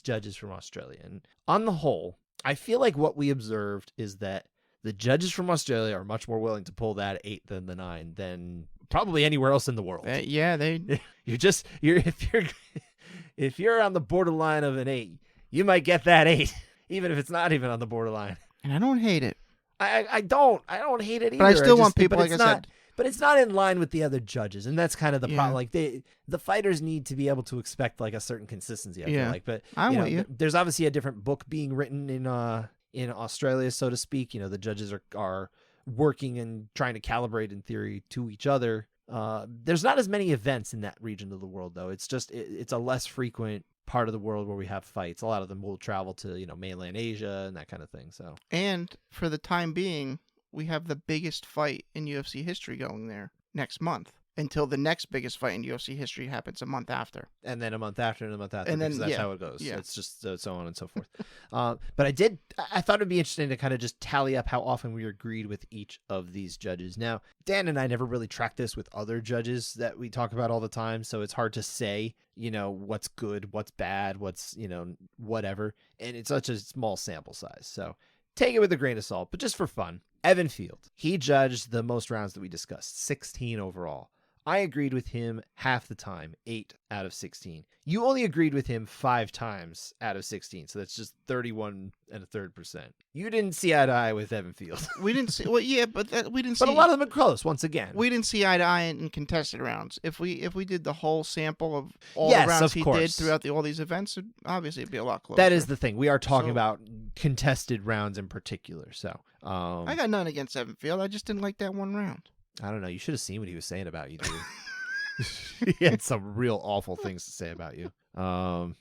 Speaker 1: judges from Australia. And on the whole, I feel like what we observed is that the judges from Australia are much more willing to pull that 8 than the 9 than probably anywhere else in the world.
Speaker 2: Yeah, they.
Speaker 1: If you're on the borderline of an 8, you might get that 8, even if it's not even on the borderline.
Speaker 2: And I don't hate it.
Speaker 1: I don't hate it either.
Speaker 2: But I still want people, like I said.
Speaker 1: But it's not in line with the other judges, and that's kind of the
Speaker 2: Yeah.
Speaker 1: problem. Like the fighters need to be able to expect like a certain consistency. I feel like, but
Speaker 2: I'm with you.
Speaker 1: There's obviously a different book being written in Australia, so to speak. The judges are working and trying to calibrate in theory to each other. There's not as many events in that region of the world, though. It's just it's a less frequent part of the world where we have fights. A lot of them will travel to mainland Asia and that kind of thing. So,
Speaker 2: and for the time being, we have the biggest fight in UFC history going there next month, until the next biggest fight in UFC history happens a month after.
Speaker 1: And then a month after and a month after,
Speaker 2: And then,
Speaker 1: because that's
Speaker 2: yeah,
Speaker 1: how it goes.
Speaker 2: yeah.
Speaker 1: It's just so on and so forth. But I thought it'd be interesting to kind of just tally up how often we agreed with each of these judges. Now, Dan and I never really tracked this with other judges that we talk about all the time, so it's hard to say, what's good, what's bad, what's, whatever. And it's such a small sample size. So take it with a grain of salt, but just for fun. Evan Field, he judged the most rounds that we discussed, 16 overall. I agreed with him half the time, 8 out of 16. You only agreed with him 5 times out of 16, so that's just 31.33%. You didn't see eye to eye with Evan Field.
Speaker 2: We didn't see. Well, yeah, but we didn't see.
Speaker 1: But a lot of them are close, once again.
Speaker 2: We didn't see eye to eye in contested rounds. If we did the whole sample of all
Speaker 1: Yes,
Speaker 2: the rounds
Speaker 1: of
Speaker 2: he
Speaker 1: course.
Speaker 2: did throughout all these events, obviously it'd be a lot closer.
Speaker 1: That is the thing. We are talking
Speaker 2: So-
Speaker 1: about contested rounds in particular. So
Speaker 2: I got none against Evan Field. I just didn't like that one round.
Speaker 1: I don't know. You should have seen what he was saying about you, dude. He had some real awful things to say about you. And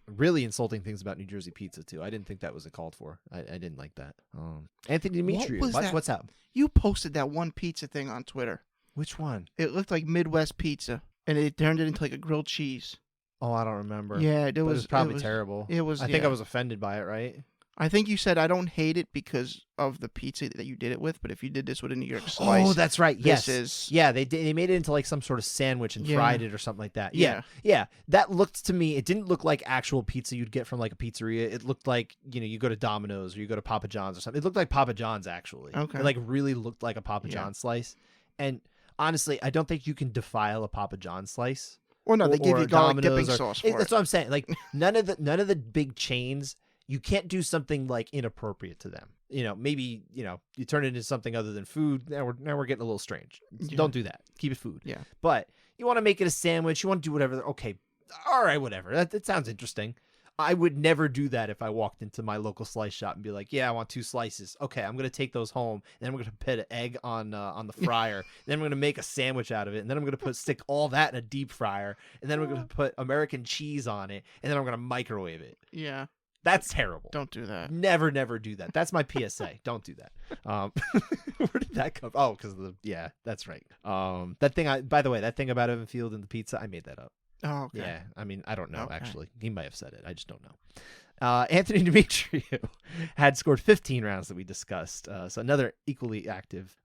Speaker 1: really insulting things about New Jersey pizza too. I didn't think that was called for. I didn't like that. Anthony Demetriou,
Speaker 2: was that?
Speaker 1: what's up?
Speaker 2: You posted that one pizza thing on Twitter.
Speaker 1: Which one?
Speaker 2: It looked like Midwest pizza, and it turned it into like a grilled cheese.
Speaker 1: Oh, I don't remember.
Speaker 2: Yeah,
Speaker 1: But it was probably terrible.
Speaker 2: It was.
Speaker 1: I think
Speaker 2: yeah.
Speaker 1: I was offended by it, right?
Speaker 2: I think you said I don't hate it because of the pizza that you did it with, but if you did this with a New York slice,
Speaker 1: Oh, that's right. Yes.
Speaker 2: is
Speaker 1: Yeah, they made it into like some sort of sandwich and
Speaker 2: Yeah.
Speaker 1: fried it or something like that.
Speaker 2: Yeah.
Speaker 1: Yeah. That looked to me, it didn't look like actual pizza you'd get from like a pizzeria. It looked like, you go to Domino's or you go to Papa John's or something. It looked like Papa John's actually.
Speaker 2: Okay.
Speaker 1: It like really looked like a Papa
Speaker 2: Yeah.
Speaker 1: John's slice. And honestly, I don't think you can defile a Papa John's slice.
Speaker 2: Well, no, they give
Speaker 1: or
Speaker 2: you garlic
Speaker 1: Domino's
Speaker 2: dipping
Speaker 1: or-
Speaker 2: sauce for
Speaker 1: That's
Speaker 2: it.
Speaker 1: what I'm saying. Like none of the big chains, you can't do something like inappropriate to them. Maybe, you turn it into something other than food. Now we're getting a little strange.
Speaker 2: Yeah.
Speaker 1: Don't do that. Keep it food.
Speaker 2: Yeah.
Speaker 1: But you want to make it a sandwich. You want to do whatever. Okay. All right. Whatever. That sounds interesting. I would never do that if I walked into my local slice shop and be like, yeah, I want 2 slices. Okay. I'm going to take those home. And then I'm going to put an egg on the fryer. Then I'm going to make a sandwich out of it. And then I'm going to stick all that in a deep fryer. And then we're going to put American cheese on it. And then I'm going to microwave it.
Speaker 2: Yeah,
Speaker 1: That's terrible.
Speaker 2: don't do that.
Speaker 1: Never do that. That's my PSA. Don't do that. Where did that come? Oh, because that's right. That thing. By the way, that thing about Evan Field and the pizza, I made that up.
Speaker 2: Oh, okay.
Speaker 1: Yeah, I mean, I don't know
Speaker 2: Okay.
Speaker 1: actually. He might have said it. I just don't know. Anthony Demetriou had scored 15 rounds that we discussed. So another equally active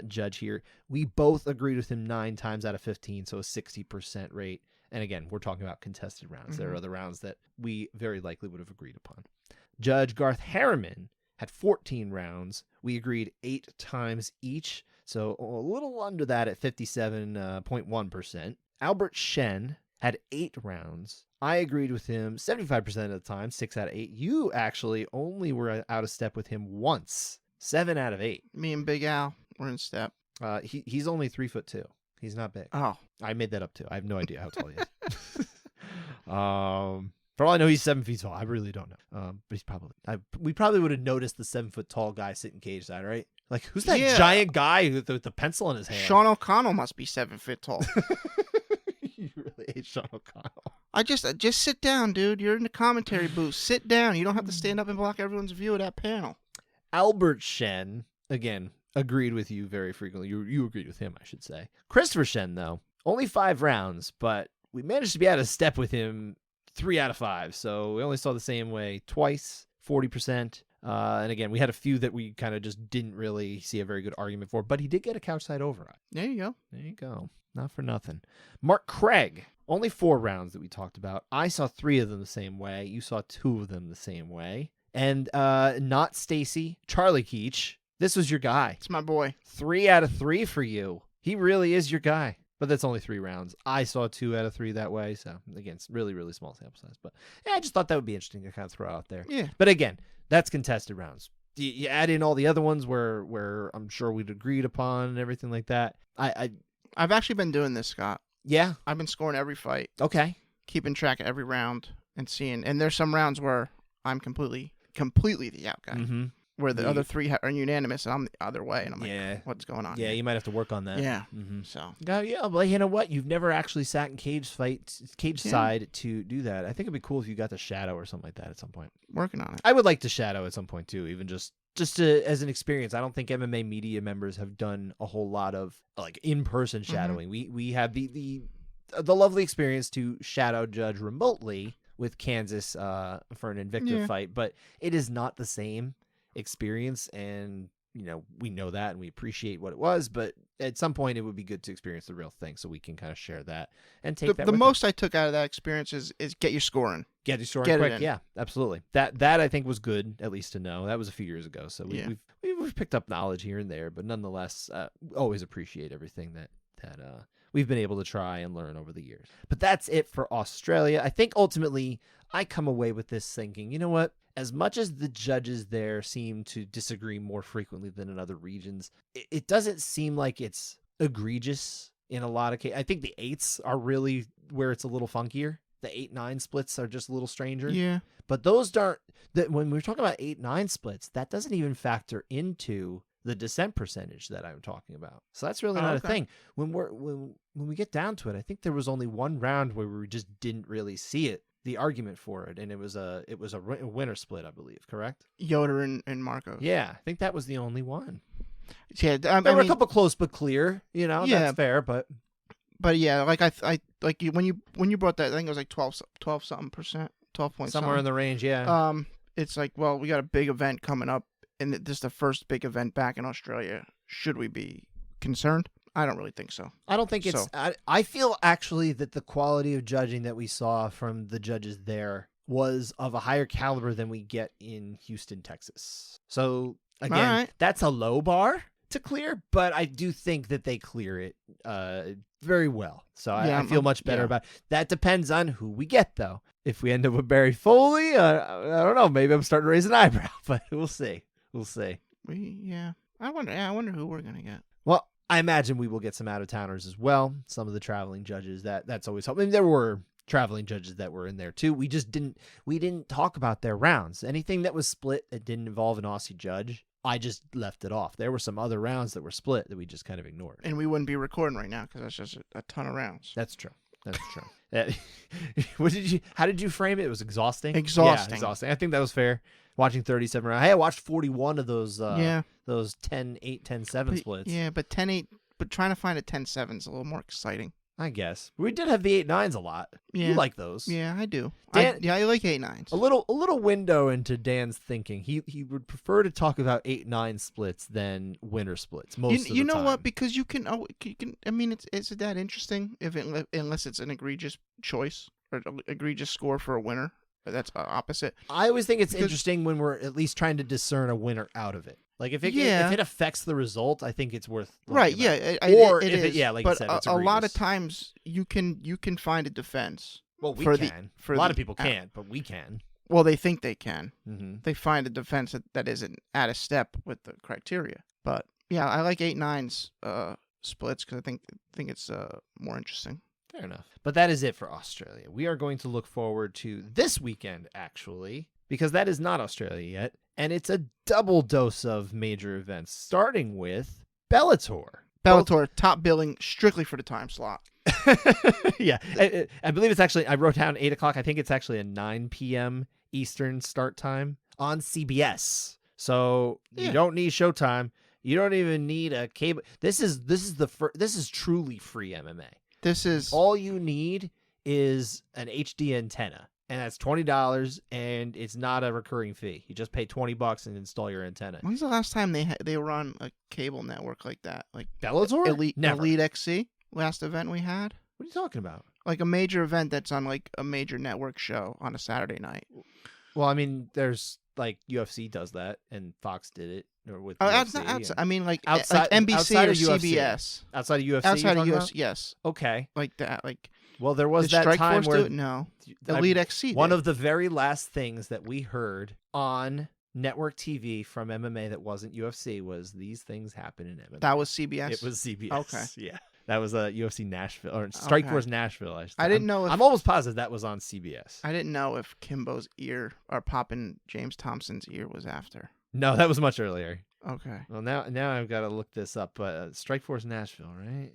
Speaker 1: judge here. We both agreed with him 9 times out of 15, so a 60% rate. And again, we're talking about contested rounds. There are other rounds that we very likely would have agreed upon. Judge Garth Harriman had 14 rounds. We agreed 8 times each, so a little under that at 57.1%. Albert Shen had 8 rounds. I agreed with him 75% of the time, 6 out of 8. You actually only were out of step with him once, 7 out of 8.
Speaker 2: Me and Big Al were in step.
Speaker 1: He's only 3'2". He's not big.
Speaker 2: Oh,
Speaker 1: I made that up too. I have no idea how tall he is. For all I know, he's 7 feet tall. I really don't know. But he's probably. We probably would have noticed the 7 foot tall guy sitting cage side, right? Like, who's that
Speaker 2: Yeah.
Speaker 1: giant guy with the pencil in his hand?
Speaker 2: Sean O'Connell must be 7 feet tall.
Speaker 1: You really hate Sean O'Connell.
Speaker 2: I just sit down, dude. You're in the commentary booth. Sit down. You don't have to stand up and block everyone's view of that panel.
Speaker 1: Albert Shen, again, agreed with you very frequently. You agreed with him, I should say. Christopher Shen, though, only 5 rounds, but we managed to be out of step with him 3 out of 5. So we only saw the same way twice, 40%. And again, we had a few that we kind of just didn't really see a very good argument for, but he did get a couchside override.
Speaker 2: There you go.
Speaker 1: There you go. Not for nothing. Mark Craig, only 4 rounds that we talked about. I saw 3 of them the same way. You saw 2 of them the same way. And not Stacy, Charlie Keach. This was your guy.
Speaker 2: It's my boy.
Speaker 1: 3 out of 3 for you. He really is your guy. But that's only 3 rounds. I saw 2 out of 3 that way. So, again, it's really, really small sample size. But yeah, I just thought that would be interesting to kind of throw out there.
Speaker 2: Yeah.
Speaker 1: But again, that's contested rounds. You add in all the other ones where I'm sure we'd agreed upon and everything like that.
Speaker 2: I've actually been doing this, Scott.
Speaker 1: Yeah.
Speaker 2: I've been scoring every fight.
Speaker 1: Okay.
Speaker 2: Keeping track of every round and seeing. And there's some rounds where I'm completely the out guy.
Speaker 1: Mm-hmm.
Speaker 2: Where the other 3 are unanimous and I'm the other way. And I'm
Speaker 1: Yeah.
Speaker 2: like, what's going on
Speaker 1: Yeah,
Speaker 2: here?
Speaker 1: you might have to work on that.
Speaker 2: Yeah.
Speaker 1: Mm-hmm.
Speaker 2: So.
Speaker 1: Yeah, but you know what? You've never actually sat in cage side to do that. I think it'd be cool if you got to shadow or something like that at some point.
Speaker 2: Working on it.
Speaker 1: I would like to shadow at some point too, even just to, as an experience. I don't think MMA media members have done a whole lot of like in-person shadowing. We have the lovely experience to shadow judge remotely with Kansas for an Invicta fight, but it is not the same experience, and we know that and we appreciate what it was, but at some point it would be good to experience the real thing so we can kind of share that and take that.
Speaker 2: The most I took out of that experience is get your scoring.
Speaker 1: Get your scoring
Speaker 2: Get it
Speaker 1: quick.
Speaker 2: in.
Speaker 1: Yeah, absolutely. That I think was good, at least to know. That was a few years ago, so we've picked up knowledge here and there, but nonetheless, always appreciate everything that we've been able to try and learn over the years. But that's it for Australia. I think ultimately I come away with this thinking, you know what? As much as the judges there seem to disagree more frequently than in other regions, it doesn't seem like it's egregious in a lot of cases. I think the 8s are really where it's a little funkier. The 8-9 splits are just a little stranger.
Speaker 2: Yeah.
Speaker 1: But those aren't, when we're talking about 8-9 splits, that doesn't even factor into the dissent percentage that I'm talking about. So that's really not a thing. When we get down to it, I think there was only one round where we just didn't really see it, the argument for it, and it was a winner split, I believe, correct?
Speaker 2: Yoder and Marcos.
Speaker 1: Yeah, I think that was the only one.
Speaker 2: Yeah,
Speaker 1: There were a couple close but clear, that's fair, but
Speaker 2: yeah, like when you brought that, I think it was like 12 something percent, 12 point
Speaker 1: somewhere in the range, yeah.
Speaker 2: It's like, well, we got a big event coming up, and this is the first big event back in Australia. Should we be concerned? I don't really think so.
Speaker 1: I don't think it's... So. I feel actually that the quality of judging that we saw from the judges there was of a higher caliber than we get in Houston, Texas. So, again, that's a low bar to clear, but I do think that they clear it very well. So I feel much better about it. That depends on who we get, though. If we end up with Barry Foley, I don't know. Maybe I'm starting to raise an eyebrow, but we'll see. We'll see.
Speaker 2: I wonder who we're going to get.
Speaker 1: Well, I imagine we will get some out-of-towners as well. Some of the traveling judges, that's always helpful. I mean, there were traveling judges that were in there too. We didn't talk about their rounds. Anything that was split that didn't involve an Aussie judge, I just left it off. There were some other rounds that were split that we just kind of ignored.
Speaker 2: And we wouldn't be recording right now because that's just a ton of rounds.
Speaker 1: That's true. How did you frame it? It was exhausting?
Speaker 2: Exhausting.
Speaker 1: Yeah, exhausting. I think that was fair. Watching 37 rounds. Hey, I watched 41 of those 10-8, 10-7 splits.
Speaker 2: Yeah, but 10-8, but trying to find a 10-7 is a little more exciting.
Speaker 1: I guess. We did have the 8-9s a lot.
Speaker 2: Yeah.
Speaker 1: You like those.
Speaker 2: Yeah, I do.
Speaker 1: Dan,
Speaker 2: I like 8-9s.
Speaker 1: A little window into Dan's thinking. He would prefer to talk about 8-9 splits than winner splits most of the time.
Speaker 2: You know what? Because you can. I mean, is it that interesting unless it's an egregious choice or egregious score for a winner? That's opposite.
Speaker 1: I always think it's interesting when we're at least trying to discern a winner out of it. Like if it affects the result, I think it's worth
Speaker 2: right. Yeah,
Speaker 1: it is. Like
Speaker 2: but
Speaker 1: you said, it's
Speaker 2: a lot of times you can find a defense.
Speaker 1: Well, we can. A lot of people can't, but we can.
Speaker 2: Well, they think they can.
Speaker 1: Mm-hmm.
Speaker 2: They find a defense that isn't out of step with the criteria. But yeah, I like 8-9s splits because I think it's more interesting.
Speaker 1: Fair enough. But that is it for Australia. We are going to look forward to this weekend, actually, because that is not Australia yet. And it's a double dose of major events, starting with Bellator.
Speaker 2: Bellator, top billing strictly for the time slot.
Speaker 1: Yeah. I believe it's actually, I wrote down 8 o'clock. I think it's actually a 9 p.m. Eastern start time on CBS. So you don't need Showtime. You don't even need a cable. This is truly free MMA.
Speaker 2: This is
Speaker 1: all you need is an HD antenna, and that's $20, and it's not a recurring fee. You just pay $20 and install your antenna.
Speaker 2: When's the last time they were on a cable network like that? Like
Speaker 1: Bellator? Never.
Speaker 2: Elite XC, last event we had.
Speaker 1: What are you talking about?
Speaker 2: Like a major event that's on like a major network show on a Saturday night.
Speaker 1: Well, I mean, there's like UFC does that, and Fox did it, or with
Speaker 2: That's
Speaker 1: UFC.
Speaker 2: not outside. I mean, like
Speaker 1: Outside-
Speaker 2: NBC
Speaker 1: outside
Speaker 2: or
Speaker 1: of UFC.
Speaker 2: CBS.
Speaker 1: Outside of UFC?
Speaker 2: Outside
Speaker 1: you're
Speaker 2: of
Speaker 1: talking
Speaker 2: UFC,
Speaker 1: about?
Speaker 2: yes.
Speaker 1: Okay.
Speaker 2: Like that. Like
Speaker 1: Well, there was
Speaker 2: did
Speaker 1: that
Speaker 2: Strike
Speaker 1: time
Speaker 2: Force
Speaker 1: where
Speaker 2: do it? No. Elite XC.
Speaker 1: one
Speaker 2: did.
Speaker 1: of the very last things that we heard on network TV from MMA that wasn't UFC was these things happen in MMA.
Speaker 2: That was CBS.
Speaker 1: It was CBS.
Speaker 2: Okay.
Speaker 1: Yeah. That was UFC Nashville or Strike
Speaker 2: Okay.
Speaker 1: Force Nashville.
Speaker 2: I didn't know if
Speaker 1: I'm almost positive that was on CBS.
Speaker 2: I didn't know if Kimbo's ear or popping James Thompson's ear was after.
Speaker 1: No, that was much earlier.
Speaker 2: Okay.
Speaker 1: Well, now I've got to look this up. Strike Force Nashville, right?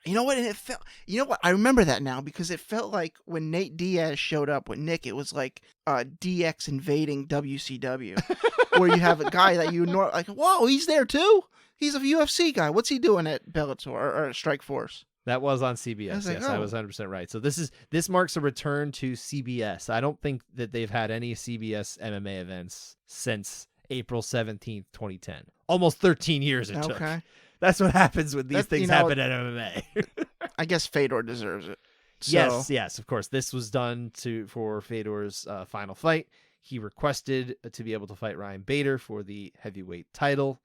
Speaker 2: You know what? And it felt. You know what? I remember that now because it felt like when Nate Diaz showed up with Nick, it was like DX invading WCW, where you have a guy that you know, like, whoa, he's there too. He's a UFC guy. What's he doing at Bellator or Strike Force?
Speaker 1: That was on CBS.
Speaker 2: I was like,
Speaker 1: Yes, I
Speaker 2: oh.
Speaker 1: was 100% right. So this marks a return to CBS. I don't think that they've had any CBS MMA events since April 17th, 2010. Almost 13 years it took.
Speaker 2: Okay.
Speaker 1: That's what happens when these
Speaker 2: That-
Speaker 1: things
Speaker 2: you know,
Speaker 1: happen at MMA.
Speaker 2: I guess Fedor deserves it. So,
Speaker 1: Yes, of course. This was done for Fedor's final fight. He requested to be able to fight Ryan Bader for the heavyweight title.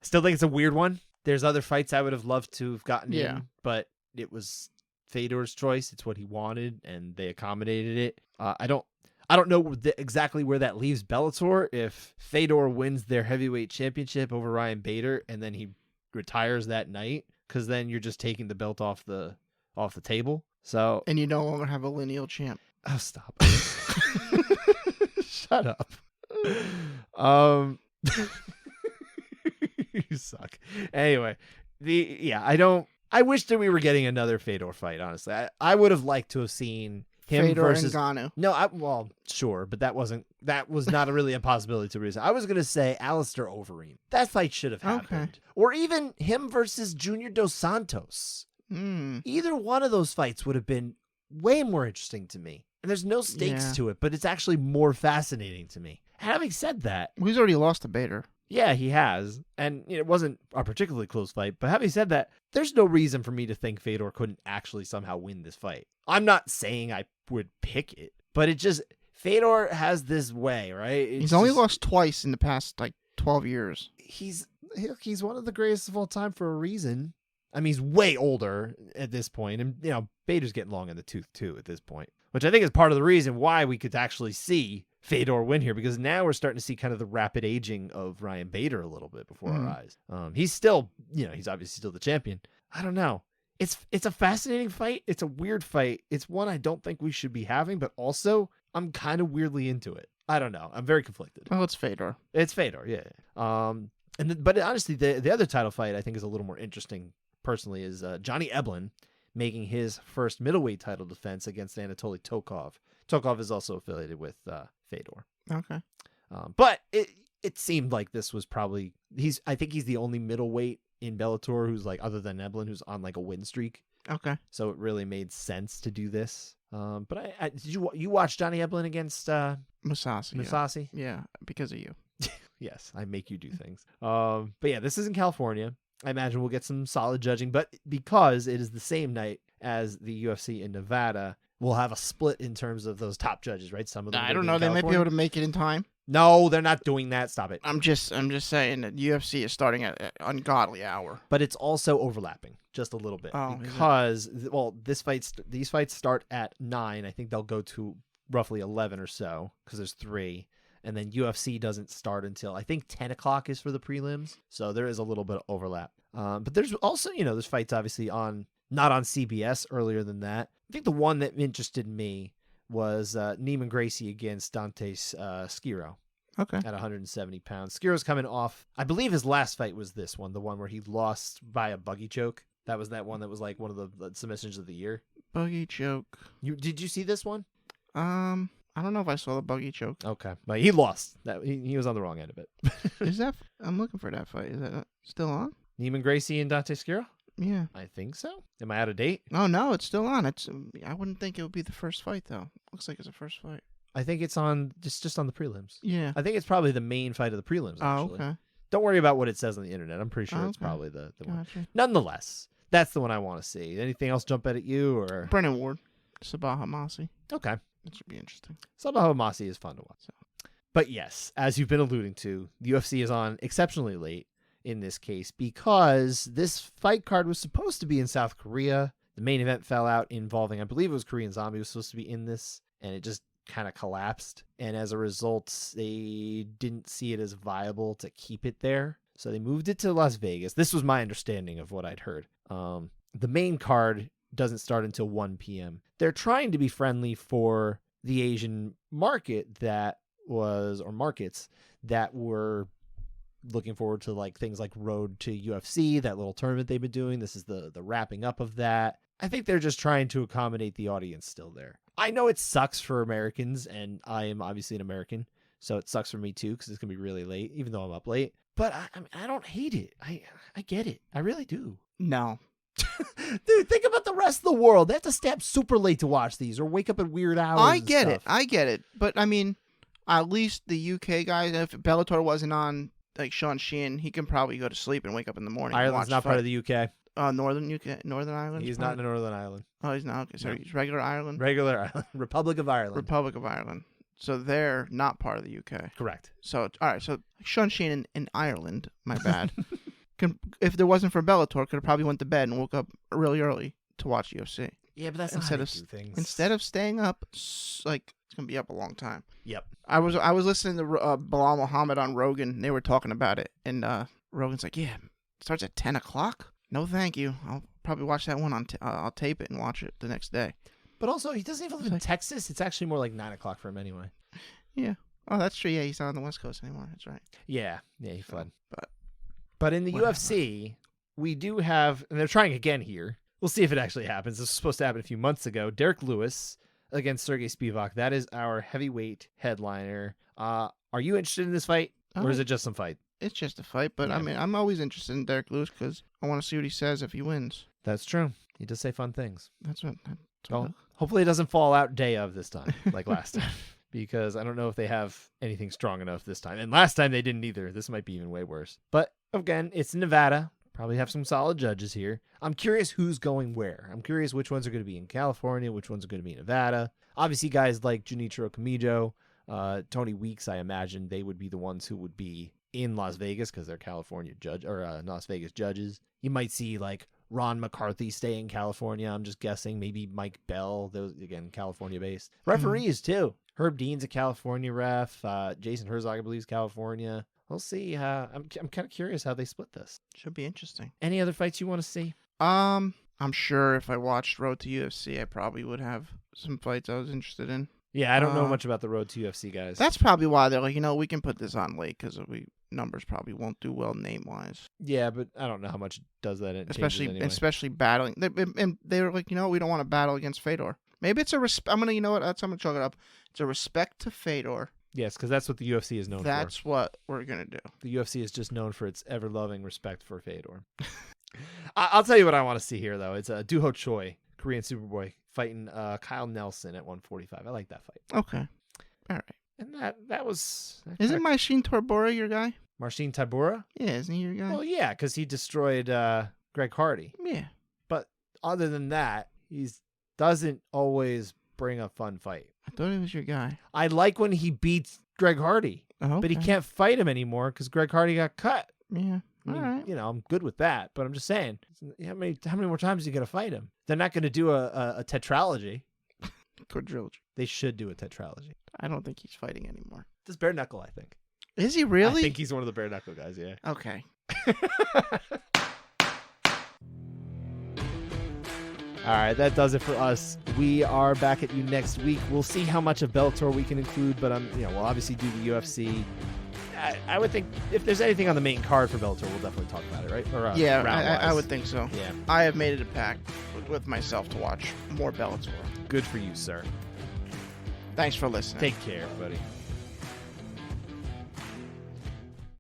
Speaker 1: Still think it's a weird one. There's other fights I would have loved to have gotten in, but it was Fedor's choice. It's what he wanted, and they accommodated it. I don't know exactly where that leaves Bellator. If Fedor wins their heavyweight championship over Ryan Bader, and then he retires that night, because then you're just taking the belt off the table. So
Speaker 2: and you no longer have a lineal champ.
Speaker 1: oh, stop. Shut up. You suck. Anyway, I wish that we were getting another Fedor fight, honestly. I would have liked to have seen him
Speaker 2: Fedor
Speaker 1: versus
Speaker 2: and Ngannou.
Speaker 1: No, well, sure, but that was not really a possibility to reason. I was gonna say Alistair Overeem. That fight should have happened. Or even him versus Junior Dos Santos. Either one of those fights would have been way more interesting to me. And there's no stakes to it, but it's actually more fascinating to me. Having said that,
Speaker 2: He's already lost to Bader.
Speaker 1: yeah, he has. And it wasn't a particularly close fight. But having said that, there's no reason for me to think Fedor couldn't actually somehow win this fight. I'm not saying I would pick it, but it just, Fedor has this way, right?
Speaker 2: He's only lost twice in the past, 12 years.
Speaker 1: He's one of the greatest of all time for a reason. I mean, he's way older at this point. And, Bader's getting long in the tooth, too, at this point. Which I think is part of the reason why we could actually see Fedor win here, because now we're starting to see kind of the rapid aging of Ryan Bader a little bit before our eyes. He's still, he's obviously still the champion. I don't know. It's a fascinating fight. It's a weird fight. It's one I don't think we should be having, but also I'm kind of weirdly into it. I don't know. I'm very conflicted.
Speaker 2: Well, it's Fedor.
Speaker 1: It's Fedor, yeah. But honestly, the other title fight I think is a little more interesting personally is Johnny Eblen making his first middleweight title defense against Anatoly Tokov. Tokov is also affiliated with Fedor.
Speaker 2: Okay.
Speaker 1: But it seemed like this was probably I think he's the only middleweight in Bellator who's other than Eblen who's on a win streak.
Speaker 2: Okay.
Speaker 1: So it really made sense to do this. But did you watch Johnny Eblen against
Speaker 2: Musasi.
Speaker 1: Musasi?
Speaker 2: Yeah, because of you.
Speaker 1: Yes, I make you do things. But yeah, this is in California. I imagine we'll get some solid judging, but because it is the same night as the UFC in Nevada, we'll have a split in terms of those top judges, right? Some of them.
Speaker 2: I don't know. They might be able to make it in time.
Speaker 1: No, they're not doing that. Stop it.
Speaker 2: I'm just saying that UFC is starting at an ungodly hour.
Speaker 1: But it's also overlapping just a little bit because these fights start at 9. I think they'll go to roughly 11 or so because there's 3. And then UFC doesn't start until I think 10 o'clock is for the prelims. So there is a little bit of overlap. But there's also, there's fights obviously not on CBS earlier than that. I think the one that interested me was Neiman Gracie against Dante Skiro.
Speaker 2: Okay.
Speaker 1: At 170 pounds. Skiro's coming off, I believe his last fight was this one, the one where he lost by a buggy choke. That was that one that was one of the submissions of the year.
Speaker 2: Buggy choke.
Speaker 1: Did you see this one?
Speaker 2: I don't know if I saw the buggy choke.
Speaker 1: Okay, but he lost. That he was on the wrong end of it.
Speaker 2: Is that? I'm looking for that fight. Is that still on?
Speaker 1: Neiman Gracie and Dante Skiro?
Speaker 2: Yeah.
Speaker 1: I think so. Am I out of date?
Speaker 2: Oh, no, it's still on. I wouldn't think it would be the first fight, though. Looks like it's the first fight.
Speaker 1: I think it's on just on the prelims.
Speaker 2: Yeah.
Speaker 1: I think it's probably the main fight of the prelims, actually.
Speaker 2: Oh, okay.
Speaker 1: Don't worry about what it says on the internet. I'm pretty sure it's
Speaker 2: Okay.
Speaker 1: probably the one.
Speaker 2: Gotcha.
Speaker 1: Nonetheless, that's the one I want to see. Anything else jump out at you? Or
Speaker 2: Brennan Ward. Sabah Hamasi.
Speaker 1: okay.
Speaker 2: That should be interesting.
Speaker 1: Sabah Hamasi is fun to watch. But yes, as you've been alluding to, the UFC is on exceptionally late in this case because this fight card was supposed to be in South Korea. The main event fell out involving, I believe it was Korean Zombie was supposed to be in this, and it just kind of collapsed. And as a result, they didn't see it as viable to keep it there. So they moved it to Las Vegas. This was my understanding of what I'd heard. The main card doesn't start until 1 p.m. They're trying to be friendly for the Asian market markets that were looking forward to like things like Road to UFC, that little tournament they've been doing. This is the wrapping up of that. I think they're just trying to accommodate the audience still there. I know it sucks for Americans, and I am obviously an American, so it sucks for me too because it's going to be really late, even though I'm up late. But I don't hate it. I get it. I really do.
Speaker 2: No.
Speaker 1: Dude, think about the rest of the world. They have to stay up super late to watch these or wake up at weird hours.
Speaker 2: I get it. But, I mean, at least the UK guys, if Bellator wasn't on, like Sean Sheehan, he can probably go to sleep and wake up in the morning.
Speaker 1: Ireland's not part of the UK.
Speaker 2: Northern Ireland?
Speaker 1: He's not in Northern Ireland.
Speaker 2: Oh, he's not? Okay, so
Speaker 1: No.
Speaker 2: he's regular Ireland?
Speaker 1: Regular Ireland. Republic of Ireland.
Speaker 2: Republic of Ireland. So they're not part of the UK.
Speaker 1: Correct.
Speaker 2: So, all right, so Sean Sheehan in Ireland, my bad, if there wasn't for Bellator, could have probably went to bed and woke up really early to watch UFC.
Speaker 1: Yeah, but that's
Speaker 2: Instead
Speaker 1: not how
Speaker 2: of-
Speaker 1: they do things.
Speaker 2: Instead of staying up, like, it's going to be up a long time.
Speaker 1: Yep.
Speaker 2: I was listening to Bilal Muhammad on Rogan. They were talking about it, and Rogan's like, "Yeah, it starts at 10 o'clock. No, thank you. I'll probably watch that one on. I'll tape it and watch it the next day."
Speaker 1: But also, he doesn't even live in Texas. It's actually more like 9 o'clock for him anyway.
Speaker 2: Yeah. Oh, that's true. Yeah, he's not on the West Coast anymore. That's right.
Speaker 1: Yeah, he fled.
Speaker 2: But
Speaker 1: in the
Speaker 2: whatever.
Speaker 1: UFC, we do have, and they're trying again here. We'll see if it actually happens. This was supposed to happen a few months ago. Derek Lewis against Sergey Spivak. That is our heavyweight headliner. Are you interested in this fight, or is it just some fight?
Speaker 2: It's just a fight, but
Speaker 1: Yeah.
Speaker 2: I mean, I'm always interested in Derek Lewis because I want to see what he says if he wins.
Speaker 1: That's true. He does say fun things.
Speaker 2: That's what.
Speaker 1: Well, hopefully it doesn't fall out day of this time, like last time, because I don't know if they have anything strong enough this time. And last time they didn't either. This might be even way worse. But again, it's Nevada. Probably have some solid judges here. I'm curious who's going where. I'm curious which ones are going to be in California, which ones are going to be in Nevada. Obviously, guys like Junichiro Kamijo, Tony Weeks, I imagine they would be the ones who would be in Las Vegas because they're California judge or Las Vegas judges. You might see like Ron McCarthy stay in California. I'm just guessing. Maybe Mike Bell. Those again, California based referees too. Herb Dean's a California ref. Jason Herzog, I believe, is California. We'll see. I'm kind of curious how they split this.
Speaker 2: Should be interesting.
Speaker 1: Any other fights you want to see?
Speaker 2: I'm sure if I watched Road to UFC, I probably would have some fights I was interested in.
Speaker 1: Yeah, I don't know much about the Road to UFC guys.
Speaker 2: That's probably why they're like, we can put this on late because numbers probably won't do well name wise.
Speaker 1: Yeah, but I don't know how much it does that.
Speaker 2: Especially battling. They were like, we don't want to battle against Fedor. Maybe it's a respect. I'm gonna chalk it up. It's a respect to Fedor.
Speaker 1: Yes, because that's what the UFC is known for.
Speaker 2: That's what we're gonna do.
Speaker 1: The UFC is just known for its ever-loving respect for Fedor. I'll tell you what I want to see here, though. It's Doo-Ho Choi, Korean Superboy, fighting Kyle Nelson at 145. I like that fight.
Speaker 2: Okay. All right.
Speaker 1: And that was...
Speaker 2: Isn't Marcin Tybura your guy?
Speaker 1: Marcin Tybura?
Speaker 2: Yeah, isn't he your guy?
Speaker 1: Well, yeah, because he destroyed Greg Hardy.
Speaker 2: Yeah.
Speaker 1: But other than that, he doesn't always bring a fun fight.
Speaker 2: I thought he was your guy.
Speaker 1: I like when he beats Greg Hardy.
Speaker 2: Oh,
Speaker 1: But he can't fight him anymore because Greg Hardy got cut.
Speaker 2: Yeah.
Speaker 1: I mean,
Speaker 2: All right.
Speaker 1: I'm good with that, but I'm just saying, how many more times are you going to fight him? They're not going to do a tetralogy.
Speaker 2: Quadrilogy.
Speaker 1: They should do a tetralogy.
Speaker 2: I don't think he's fighting anymore.
Speaker 1: This bare knuckle, I think.
Speaker 2: Is he really?
Speaker 1: I think he's one of the bare knuckle guys, yeah.
Speaker 2: Okay.
Speaker 1: All right, that does it for us. We are back at you next week. We'll see how much of Bellator we can include, but we'll obviously do the UFC. I would think if there's anything on the main card for Bellator, we'll definitely talk about it, right? Or,
Speaker 2: yeah,
Speaker 1: round-wise.
Speaker 2: I would think so.
Speaker 1: Yeah.
Speaker 2: I have made it a pact with myself to watch more Bellator.
Speaker 1: Good for you, sir.
Speaker 2: Thanks for listening.
Speaker 1: Take care, everybody.